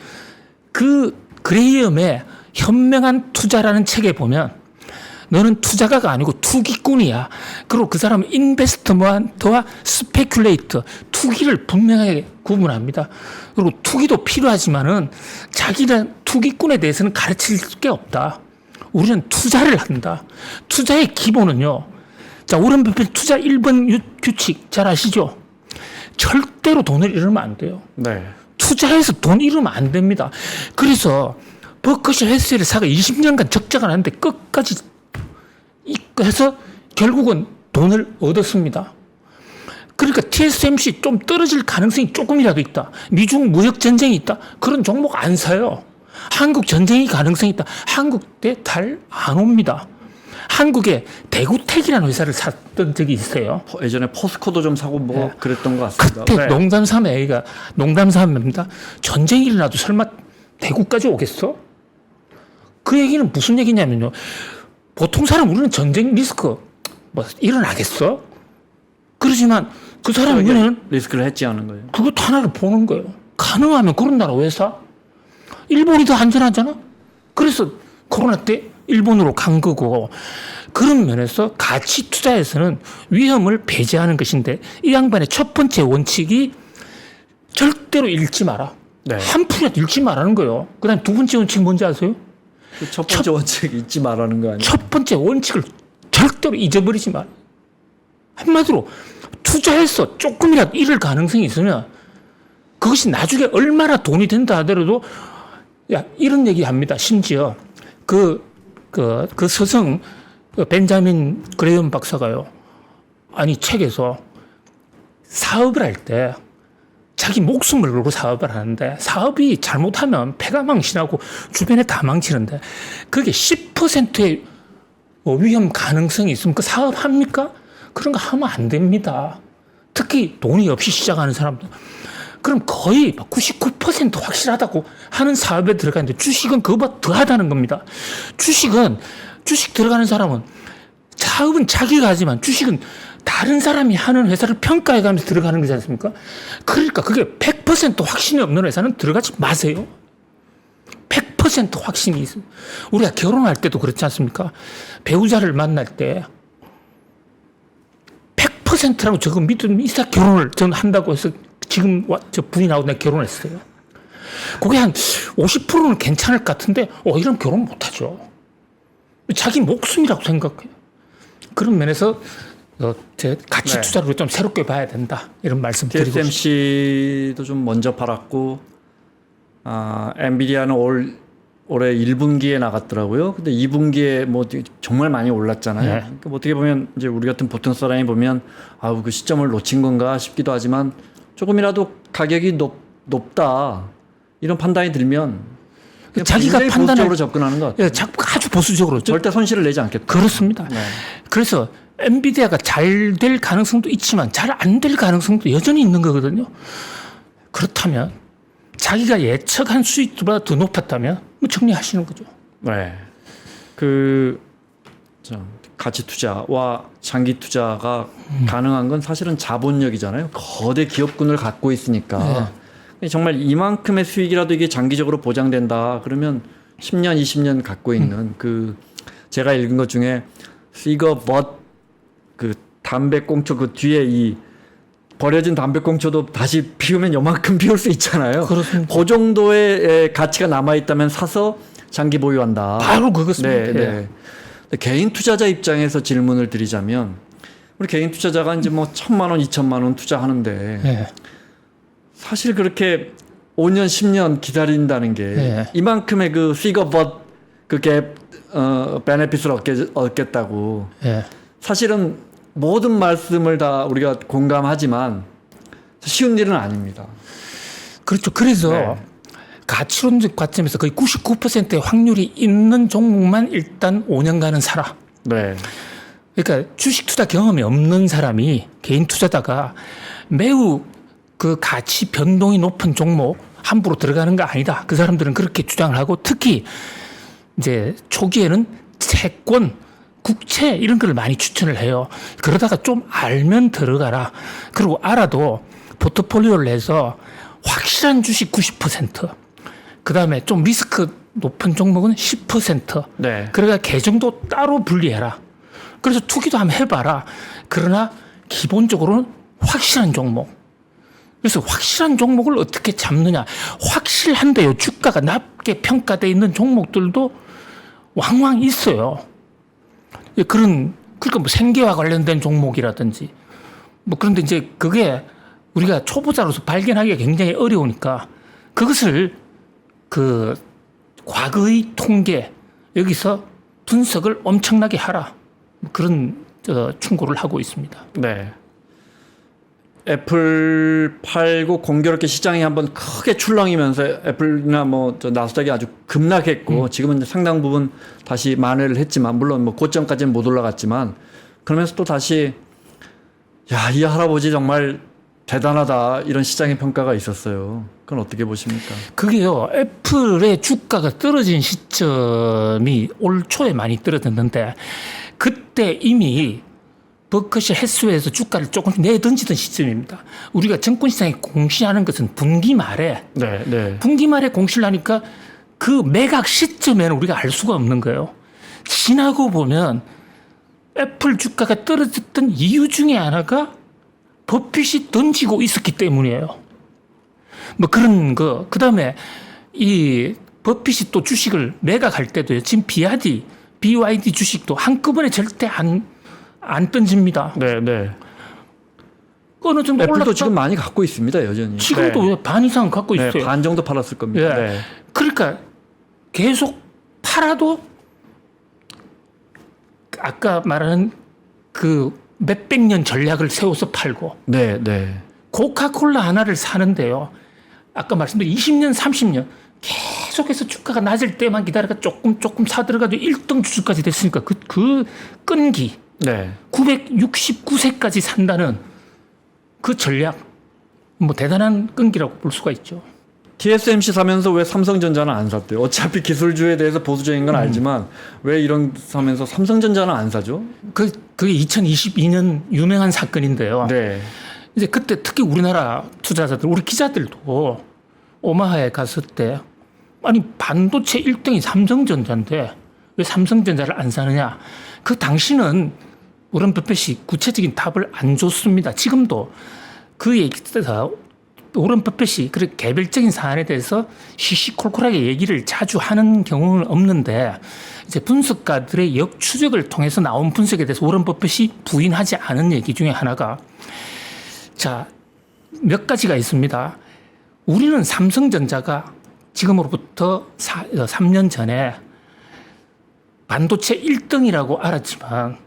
그 그레이엄의 현명한 투자라는 책에 보면 너는 투자가가 아니고 투기꾼이야. 그리고 그 사람은 인베스트먼트와 스페큘레이터, 투기를 분명하게 구분합니다. 그리고 투기도 필요하지만은 자기는 투기꾼에 대해서는 가르칠 게 없다. 우리는 투자를 한다. 투자의 기본은요. 자, 워런 버핏 투자 1번 규칙 잘 아시죠? 절대로 돈을 잃으면 안 돼요. 네. 투자해서 돈 잃으면 안 됩니다. 그래서 버크셔 해스웨이를 사가 20년간 적자가 났는데 끝까지 해서 결국은 돈을 얻었습니다. 그러니까 TSMC 좀 떨어질 가능성이 조금이라도 있다. 미중 무역 전쟁이 있다. 그런 종목 안 사요. 한국 전쟁이 가능성이 있다. 한국 때 달 안 옵니다. 한국에 대구택이라는 회사를 샀던 적이 있어요. 예전에 포스코도 좀 사고 뭐 네. 그랬던 것 같습니다. 그때 네. 농담삼아입니다. 전쟁이 일어나도 설마 대구까지 오겠어? 그 얘기는 무슨 얘기냐면요. 보통 사람 우리는 전쟁 리스크 뭐 일어나겠어? 그러지만 그 사람 눈에는 리스크를 해지하는 거예요. 그것 하나를 보는 거예요. 가능하면 그런 나라 왜 사? 일본이 더 안전하잖아? 그래서 코로나 때 일본으로 간 거고, 그런 면에서 가치 투자에서는 위험을 배제하는 것인데, 이 양반의 첫 번째 원칙이 절대로 잃지 마라. 네. 한 푼이라도 잃지 말라는 거예요. 그 다음 두 번째 원칙 뭔지 아세요? 그 첫 번째 원칙 잊지 말라는 거 아니에요? 첫 번째 원칙을 절대로 잊어버리지 마라. 한마디로 투자해서 조금이라도 잃을 가능성이 있으면 그것이 나중에 얼마나 돈이 된다 하더라도 이런 얘기 합니다. 심지어 그 서성 벤자민 그레이엄 박사가요. 아니 책에서 사업을 할 때 자기 목숨을 걸고 사업을 하는데 사업이 잘못하면 폐가 망신하고 주변에 다 망치는데 그게 10%의 위험 가능성이 있으면 그 사업 합니까? 그런 거 하면 안 됩니다. 특히 돈이 없이 시작하는 사람들. 그럼 거의 99% 확실하다고 하는 사업에 들어가는데 주식은 그거보다 더하다는 겁니다. 주식 들어가는 사람은 사업은 자기가 하지만 주식은 다른 사람이 하는 회사를 평가해가면서 들어가는 거지 않습니까? 그러니까 그게 100% 확신이 없는 회사는 들어가지 마세요. 100% 확신이 있어요. 우리가 결혼할 때도 그렇지 않습니까? 배우자를 만날 때 100%라고 저거 믿으면 이사 결혼을 저는 한다고 해서 지금 저 부인하고 내가 결혼했어요. 그게 한 50%는 괜찮을 것 같은데 이러면 결혼 못하죠. 자기 목숨이라고 생각해요. 그런 면에서 제 가치 투자를 좀 새롭게 봐야 된다. 이런 말씀 드리고 싶습니다. TSMC도 좀 먼저 팔았고 엔비디아는 올해 1분기에 나갔더라고요. 근데 2분기에 뭐 정말 많이 올랐잖아요. 네. 그러니까 뭐 어떻게 보면 이제 우리 같은 보통 사람이 보면 그 시점을 놓친 건가 싶기도 하지만 조금이라도 가격이 높다 이런 판단이 들면 자기가 보수적으로 접근하는 것 같아요. 아주 보수적으로 절대 손실을 내지 않겠다. 그렇습니다. 네. 그래서 엔비디아가 잘 될 가능성도 있지만 잘 안 될 가능성도 여전히 있는 거거든요. 그렇다면 자기가 예측한 수익보다 더 높았다면 정리하시는 거죠. 네. 가치 투자와 장기 투자가 가능한 건 사실은 자본력이잖아요. 거대 기업군을 갖고 있으니까. 정말 이만큼의 수익이라도 이게 장기적으로 보장된다. 그러면 10년, 20년 갖고 있는 제가 읽은 것 중에 시거벗 담배꽁초 그 뒤에 이 버려진 담배꽁초도 다시 피우면 요만큼 피울 수 있잖아요. 그렇습니다. 그 정도의 가치가 남아있다면 사서 장기 보유한다. 바로 그것입니다. 네. 개인 투자자 입장에서 질문을 드리자면 우리 개인 투자자가 이제 뭐 1,000만 원, 2,000만 원 투자하는데 사실 그렇게 5년, 10년 기다린다는 게 이만큼의 그 피거벗 그게 베네핏을 얻겠다고. 예. 사실은 모든 말씀을 다 우리가 공감하지만 쉬운 일은 아닙니다. 그렇죠. 그래서 네. 가치론적 관점에서 거의 99%의 확률이 있는 종목만 일단 5년간은 사라. 네. 그러니까 주식 투자 경험이 없는 사람이 개인 투자자가 매우 그 가치 변동이 높은 종목 함부로 들어가는 거 아니다. 그 사람들은 그렇게 주장을 하고 특히 이제 초기에는 채권, 국채 이런 걸 많이 추천을 해요. 그러다가 좀 알면 들어가라. 그리고 알아도 포트폴리오를 해서 확실한 주식 90%, 그 다음에 좀 리스크 높은 종목은 10%. 네. 그러니까 계정도 따로 분리해라. 그래서 투기도 한번 해봐라. 그러나 기본적으로는 확실한 종목. 그래서 확실한 종목을 어떻게 잡느냐. 확실한데요. 주가가 낮게 평가되어 있는 종목들도 왕왕 있어요. 그러니까 뭐 생계와 관련된 종목이라든지. 뭐 그런데 이제 그게 우리가 초보자로서 발견하기가 굉장히 어려우니까 그것을 그 과거의 통계 여기서 분석을 엄청나게 하라. 그런 충고를 하고 있습니다. 네. 애플 팔고 공교롭게 시장이 한번 크게 출렁이면서 애플이나 뭐 나스닥이 아주 급락했고 지금은 이제 상당 부분 다시 만회를 했지만 물론 뭐 고점까지는 못 올라갔지만 그러면서 또 다시 야, 이 할아버지 정말 대단하다 이런 시장의 평가가 있었어요. 그건 어떻게 보십니까? 그게요. 애플의 주가가 떨어진 시점이 올 초에 많이 떨어졌는데 그때 이미 버크셔 해스웨이에서 주가를 조금씩 내던지던 시점입니다. 우리가 증권시장에 공시하는 것은 분기 말에 네. 분기 말에 공시를 하니까 그 매각 시점에는 우리가 알 수가 없는 거예요. 지나고 보면 애플 주가가 떨어졌던 이유 중에 하나가 버핏이 던지고 있었기 때문이에요. 뭐 그런 거. 그 다음에 이 버핏이 또 주식을 매각할 때도요. 지금 BYD 주식도 한꺼번에 절대 안 던집니다. 네. 어느 정도 애플도 올랐다. 지금 많이 갖고 있습니다, 여전히. 지금도 네. 왜 반 이상 갖고 있어요. 네, 반 정도 팔았을 겁니다. 예. 네. 그러니까 계속 팔아도 아까 말하는 그 몇백 년 전략을 세워서 팔고 네. 코카콜라 하나를 사는데요. 아까 말씀드린 20년, 30년 계속해서 주가가 낮을 때만 기다려가 조금 사들어가지고 1등 주주까지 됐으니까 그 끈기 네. 969세까지 산다는 그 전략 뭐 대단한 끈기라고 볼 수가 있죠. TSMC 사면서 왜 삼성전자는 안 샀대요? 어차피 기술주에 대해서 보수적인 건 알지만 왜 이런 사면서 삼성전자는 안 사죠? 그게 2022년 유명한 사건인데요. 네. 이제 그때 특히 우리나라 투자자들, 우리 기자들도 오마하에 갔을 때 아니 반도체 1등이 삼성전자인데 왜 삼성전자를 안 사느냐? 그 당시는 워런 버핏이 구체적인 답을 안 줬습니다. 지금도 그 얘기에서 워런 버핏이 그렇게 개별적인 사안에 대해서 시시콜콜하게 얘기를 자주 하는 경우는 없는데 이제 분석가들의 역추적을 통해서 나온 분석에 대해서 워런 버핏이 부인하지 않은 얘기 중에 하나가 자, 몇 가지가 있습니다. 우리는 삼성전자가 지금으로부터 3년 전에 반도체 1등이라고 알았지만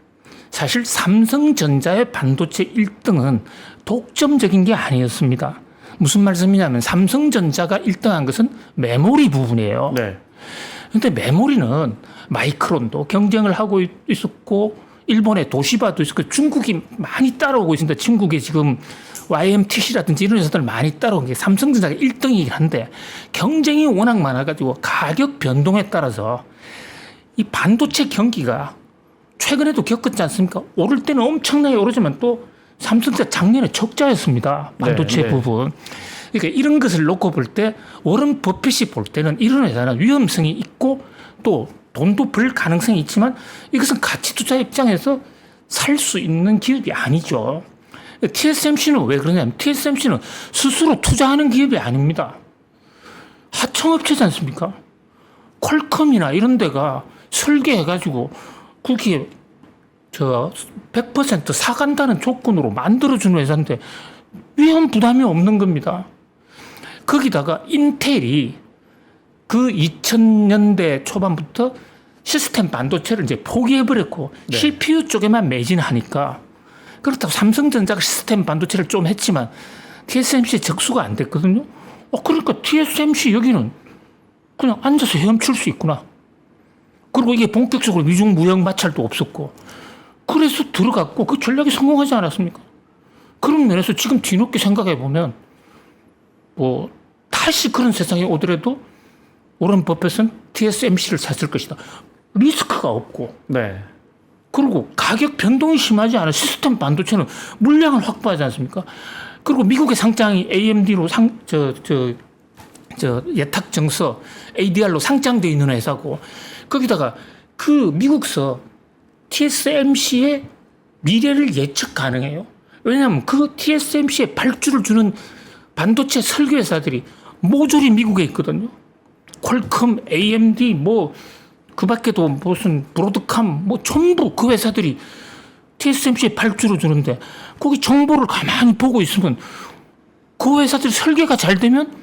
사실 삼성전자의 반도체 1등은 독점적인 게 아니었습니다. 무슨 말씀이냐면 삼성전자가 1등한 것은 메모리 부분이에요. 네. 그런데 메모리는 마이크론도 경쟁을 하고 있었고 일본의 도시바도 있었고 중국이 많이 따라오고 있습니다. 중국에 지금 YMTC라든지 이런 회사들 많이 따라온 게 삼성전자가 1등이긴 한데 경쟁이 워낙 많아가지고 가격 변동에 따라서 이 반도체 경기가 최근에도 겪었지 않습니까? 오를 때는 엄청나게 오르지만 또 삼성전자 작년에 적자였습니다. 반도체 네. 부분. 그러니까 이런 것을 놓고 볼 때 워런 버핏이 볼 때는 이런 회사는 위험성이 있고 또 돈도 벌 가능성이 있지만 이것은 가치 투자 입장에서 살 수 있는 기업이 아니죠. TSMC는 왜 그러냐면 TSMC는 스스로 투자하는 기업이 아닙니다. 하청업체지 않습니까? 퀄컴이나 이런 데가 설계해가지고 거기에 100% 사간다는 조건으로 만들어주는 회사인데 위험 부담이 없는 겁니다. 거기다가 인텔이 그 2000년대 초반부터 시스템 반도체를 이제 포기해버렸고 네. CPU 쪽에만 매진하니까 그렇다고 삼성전자가 시스템 반도체를 좀 했지만 TSMC의 적수가 안 됐거든요. 그러니까 TSMC 여기는 그냥 앉아서 헤엄칠 수 있구나. 그리고 이게 본격적으로 미중 무역 마찰도 없었고 그래서 들어갔고 그 전략이 성공하지 않았습니까? 그런 면에서 지금 뒤늦게 생각해 보면 뭐 다시 그런 세상이 오더라도 오런 버핏은 TSMC를 샀을 것이다. 리스크가 없고 네. 그리고 가격 변동이 심하지 않은 시스템 반도체는 물량을 확보하지 않습니까? 그리고 미국의 상장이 AMD로 예탁 정서 ADR로 상장되어 있는 회사고 거기다가 그 미국서 TSMC의 미래를 예측 가능해요. 왜냐하면 그 TSMC에 발주를 주는 반도체 설계 회사들이 모조리 미국에 있거든요. 퀄컴, AMD 뭐 그 밖에도 무슨 브로드캄 뭐 전부 그 회사들이 TSMC에 발주를 주는데 거기 정보를 가만히 보고 있으면 그 회사들 설계가 잘 되면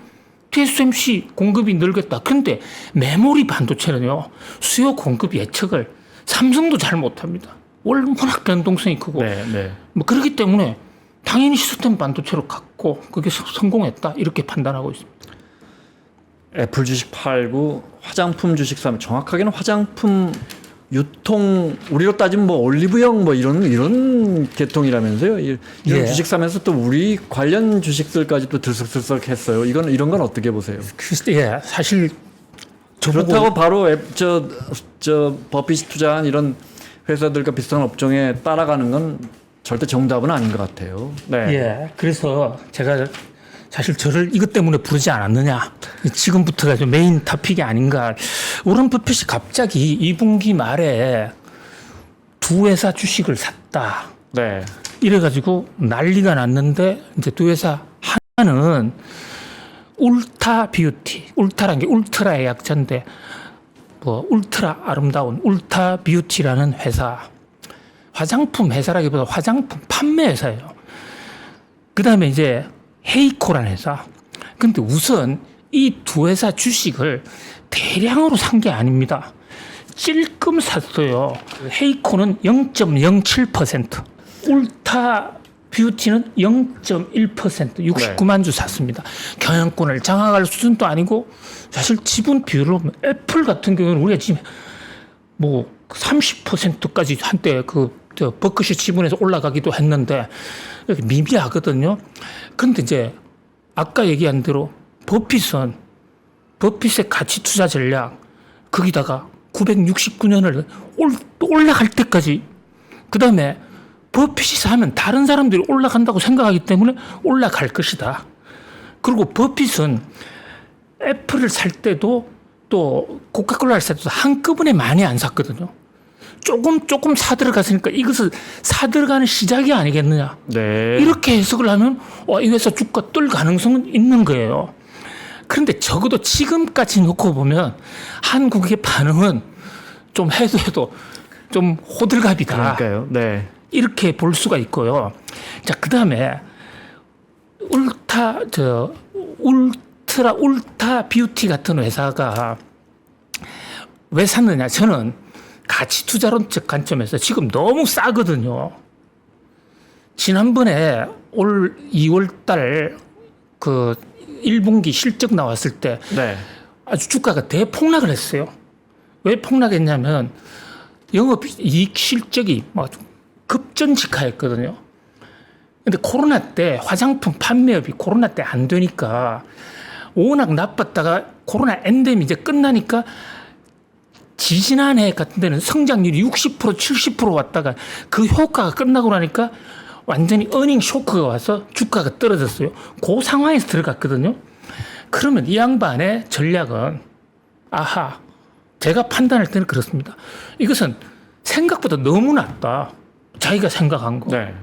TSMC 공급이 늘겠다. 그런데 메모리 반도체는요. 수요 공급 예측을 삼성도 잘 못합니다. 워낙 변동성이 크고 네. 네. 뭐 그렇기 때문에 당연히 시스템 반도체로 갔고 그게 성공했다. 이렇게 판단하고 있습니다. 애플 주식 팔고 화장품 주식 사면 정확하게는 화장품 유통 우리로 따지면 뭐 올리브영 뭐 이런 계통이라면서요. 이런 예. 주식 사면서 또 우리 관련 주식들까지 또 들썩들썩했어요. 이런 건 어떻게 보세요? 예, 사실 저보고 그렇다고 바로 저 버핏이 투자한 이런 회사들과 비슷한 업종에 따라가는 건 절대 정답은 아닌 것 같아요. 네. 예, 그래서 제가 사실 저를 이것 때문에 부르지 않았느냐. 지금부터가 좀 메인 토픽이 아닌가. 오런 버핏이 갑자기 2분기 말에 두 회사 주식을 샀다. 네. 이래가지고 난리가 났는데 이제 두 회사 하나는 울타 뷰티. 울타라는 게 울트라의 약자인데 뭐 울트라 아름다운 울타 뷰티라는 회사. 화장품 회사라기보다 화장품 판매 회사예요. 그 다음에 이제 헤이코라는 회사. 근데 우선 이 두 회사 주식을 대량으로 산 게 아닙니다. 찔끔 샀어요. 헤이코는 0.07%, 울타 뷰티는 0.1%, 69만 주 샀습니다. 경영권을 장악할 수준도 아니고 사실 지분 비율로 보면 애플 같은 경우는 우리가 지금 뭐 30%까지 한때 버크셔 지분에서 올라가기도 했는데 이렇게 미비하거든요. 그런데 이제 아까 얘기한 대로 버핏의 가치 투자 전략 거기다가 969년을 올라갈 때까지 그다음에 버핏이 사면 다른 사람들이 올라간다고 생각하기 때문에 올라갈 것이다. 그리고 버핏은 애플을 살 때도 또 코카콜라를 살 때도 한꺼번에 많이 안 샀거든요. 조금 사들어갔으니까 이것을 사들어가는 시작이 아니겠느냐. 네. 이렇게 해석을 하면 이 회사 주가 뜰 가능성은 있는 거예요. 그런데 적어도 지금까지 놓고 보면 한국의 반응은 좀 해도 좀 호들갑이다. 그러니까요. 네. 이렇게 볼 수가 있고요. 자, 그 다음에 울타 뷰티 같은 회사가 왜 샀느냐. 저는 가치 투자론적 관점에서 지금 너무 싸거든요. 지난번에 올 2월 달 그 1분기 실적 나왔을 때 네. 아주 주가가 대폭락을 했어요. 왜 폭락했냐면 영업이익 실적이 막 급전직하였거든요. 근데 코로나 때 화장품 판매업이 코로나 때 안 되니까 워낙 나빴다가 코로나 엔데믹 이제 끝나니까 지지난해 같은 데는 성장률이 60% 70% 왔다가 그 효과가 끝나고 나니까 완전히 어닝 쇼크가 와서 주가가 떨어졌어요. 그 상황에서 들어갔거든요. 그러면 이 양반의 전략은 제가 판단할 때는 그렇습니다. 이것은 생각보다 너무 낮다. 자기가 생각한 거. 네.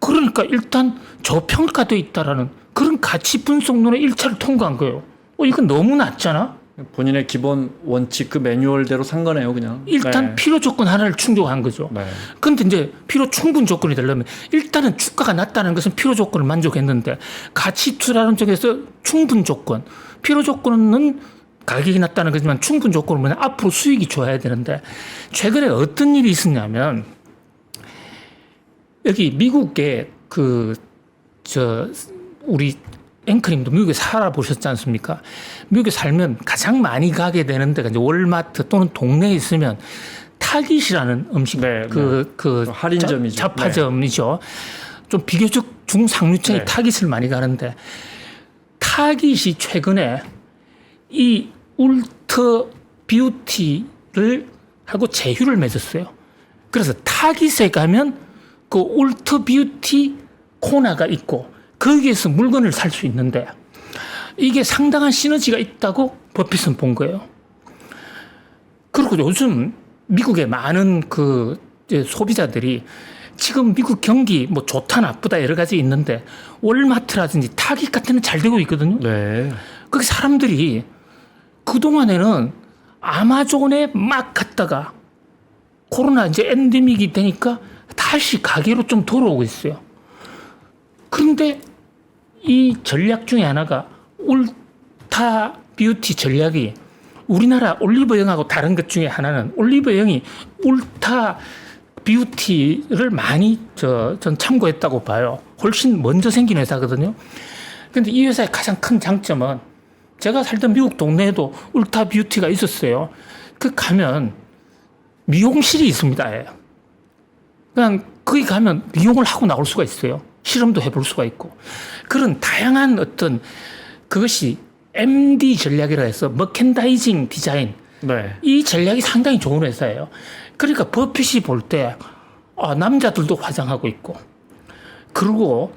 그러니까 일단 저평가되어 있다라는 그런 가치 분석론의 1차를 통과한 거예요. 이건 너무 낮잖아. 본인의 기본 원칙 그 매뉴얼대로 산 거네요, 그냥. 일단 네. 필요 조건 하나를 충족한 거죠. 네. 그런데 이제 필요 충분 조건이 되려면 일단은 주가가 낮다는 것은 필요 조건을 만족했는데 가치 투자론 쪽에서 충분 조건, 필요 조건은 가격이 낮다는 거지만 충분 조건은 뭐냐 앞으로 수익이 좋아야 되는데 최근에 어떤 일이 있었냐면 여기 미국에 우리 앵커님도 미국에 살아보셨지 않습니까? 미국에 살면 가장 많이 가게 되는 데가 이제 월마트 또는 동네에 있으면 타깃이라는 음식 할인점이죠. 잡화점이죠. 좀 비교적 중상류층이 타깃을 많이 가는데 타깃이 최근에 이 울터 뷰티를 하고 제휴를 맺었어요. 그래서 타깃에 가면 그 울터 뷰티 코너가 있고 거기에서 물건을 살 수 있는데 이게 상당한 시너지가 있다고 버핏은 본 거예요. 그리고 요즘 미국의 많은 이제 소비자들이 지금 미국 경기 뭐 좋다 나쁘다 여러 가지 있는데 월마트라든지 타깃 같은 데는 잘 되고 있거든요. 네. 거기 사람들이 그동안에는 아마존에 막 갔다가 코로나 이제 엔데믹이 되니까 다시 가게로 좀 돌아오고 있어요. 그런데 이 전략 중에 하나가 울타 뷰티 전략이 우리나라 올리브영하고 다른 것 중에 하나는 올리브영이 울타 뷰티를 많이 전 참고했다고 봐요. 훨씬 먼저 생긴 회사거든요. 그런데 이 회사의 가장 큰 장점은 제가 살던 미국 동네에도 울타 뷰티가 있었어요. 그 가면 미용실이 있습니다. 그냥 거기 가면 미용을 하고 나올 수가 있어요. 실험도 해볼 수가 있고. 그런 다양한 어떤 그것이 MD 전략이라 해서 머켄다이징 디자인. 네. 이 전략이 상당히 좋은 회사예요. 그러니까 버핏이 볼 때 남자들도 화장하고 있고 그리고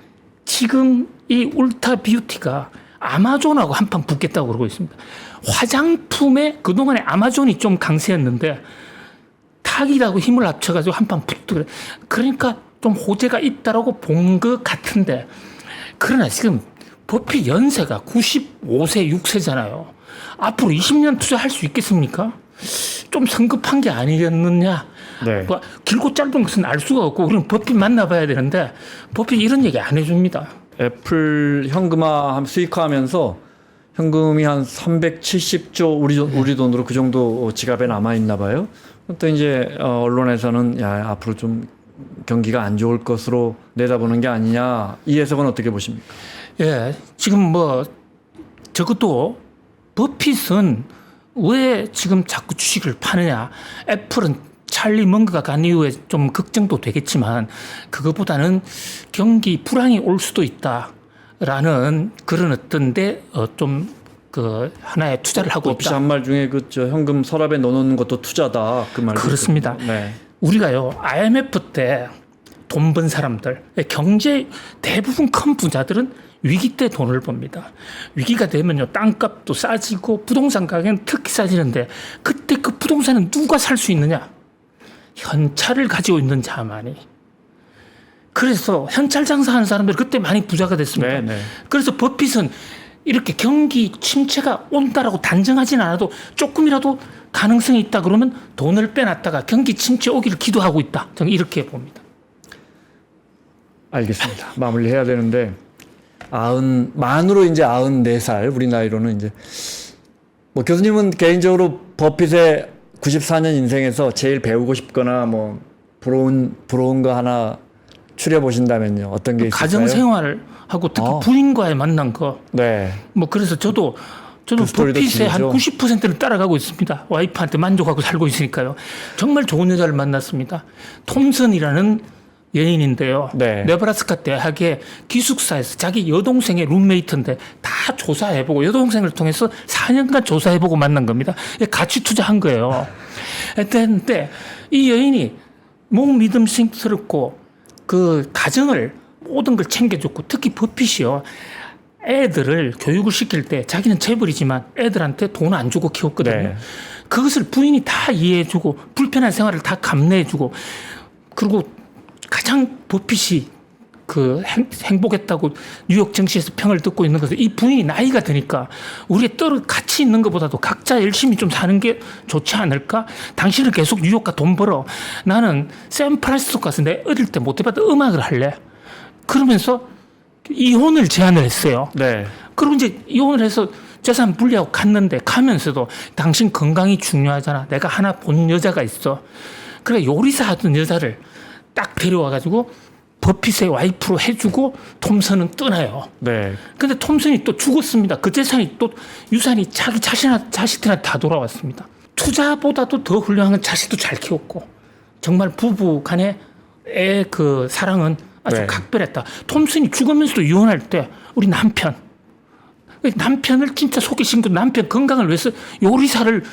지금 이 울타 뷰티가 아마존하고 한판 붙겠다고 그러고 있습니다. 화장품에 그동안에 아마존이 좀 강세였는데 타깃하고 힘을 합쳐가지고 한판 붙더래. 그러니까 좀 호재가 있다라고 본 것 같은데 그러나 지금 버핏 연세가 95세, 6세잖아요. 앞으로 20년 투자할 수 있겠습니까? 좀 성급한 게 아니겠느냐. 네. 뭐 길고 짧은 것은 알 수가 없고 그럼 버핏 만나봐야 되는데 버핏 이런 얘기 안 해줍니다. 애플 현금화 수익화하면서 현금이 한 370조 우리 돈으로 그 정도 지갑에 남아 있나 봐요. 또 이제 언론에서는 앞으로 좀 경기가 안 좋을 것으로 내다보는 게 아니냐. 이 해석은 어떻게 보십니까? 예, 지금 뭐 적어도 버핏은 왜 지금 자꾸 주식을 파느냐. 애플은 찰리 먼거가 간 이후에 좀 걱정도 되겠지만 그것보다는 경기 불황이 올 수도 있다라는 그런 어떤데 좀 하나의 투자를 하고 버핏이 있다. 한 말 중에 현금 서랍에 넣어놓는 것도 투자다. 그 말도 그렇습니다. 네. 우리가요 IMF 때 돈 번 사람들 경제 대부분 큰 부자들은 위기 때 돈을 법니다. 위기가 되면요 땅값도 싸지고 부동산 가격은 특히 싸지는데 그때 그 부동산은 누가 살 수 있느냐? 현찰을 가지고 있는 자만이. 그래서 현찰 장사하는 사람들 그때 많이 부자가 됐습니다. 네, 네. 그래서 버핏은 이렇게 경기 침체가 온다라고 단정하진 않아도 조금이라도 가능성이 있다 그러면 돈을 빼놨다가 경기 침체 오기를 기도하고 있다. 저는 이렇게 봅니다. 알겠습니다. 마무리해야 되는데 만으로 이제 94살 우리 나이로는 이제 뭐 교수님은 개인적으로 버핏의 94년 인생에서 제일 배우고 싶거나 뭐 부러운 거 하나 추려 보신다면요. 어떤 게 있을까요? 가정 생활하고 특히 부인과의 만난 거. 네. 뭐 그래서 저도 버핏의 한 90%를 따라가고 있습니다. 와이프한테 만족하고 살고 있으니까요. 정말 좋은 여자를 만났습니다. 톰슨이라는 연인인데요. 네. 네브라스카 대학의 기숙사에서 자기 여동생의 룸메이트인데 다 조사해보고 여동생을 통해서 4년간 조사해보고 만난 겁니다. 같이 투자한 거예요. 근데 이 여인이 목 믿음직스럽고 그 가정을 모든 걸 챙겨줬고 특히 버핏이요. 애들을 교육을 시킬 때 자기는 재벌이지만 애들한테 돈 안 주고 키웠거든요. 네. 그것을 부인이 다 이해해주고 불편한 생활을 다 감내해주고 그리고 가장 버핏이 행복했다고 뉴욕 정치에서 평을 듣고 있는 것은 이 부인이 나이가 드니까 우리의 같이 있는 것보다도 각자 열심히 좀 사는 게 좋지 않을까? 당신은 계속 뉴욕 가 돈 벌어. 나는 샌프란시스코 가서 내 어릴 때 못해봤던 음악을 할래. 그러면서 이혼을 제안을 했어요. 네. 그리고 이제 이혼을 해서 재산 분리하고 갔는데 가면서도 당신 건강이 중요하잖아. 내가 하나 본 여자가 있어. 그래 요리사 하던 여자를 딱 데려와가지고 버핏의 와이프로 해주고 톰슨은 떠나요. 네. 근데 톰슨이 또 죽었습니다. 그 재산이 또 유산이 자기 자식들한테 다 돌아왔습니다. 투자보다도 더 훌륭한 건 자식도 잘 키웠고 정말 부부 간의 그 사랑은 아주 네. 각별했다. 톰슨이 죽으면서도 유언할 때 우리 남편을 진짜 소개시킨 그 남편 건강을 위해서 요리사를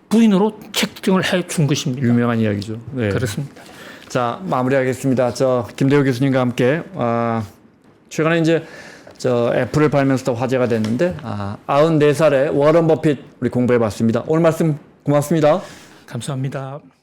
부인으로 책정을 해 준 것입니다. 유명한 이야기죠. 네. 그렇습니다. 자, 마무리하겠습니다. 김대호 교수님과 함께 최근에 이제 애플을 팔면서 화제가 됐는데 94살의 워런 버핏 우리 공부해봤습니다. 오늘 말씀 고맙습니다. 감사합니다.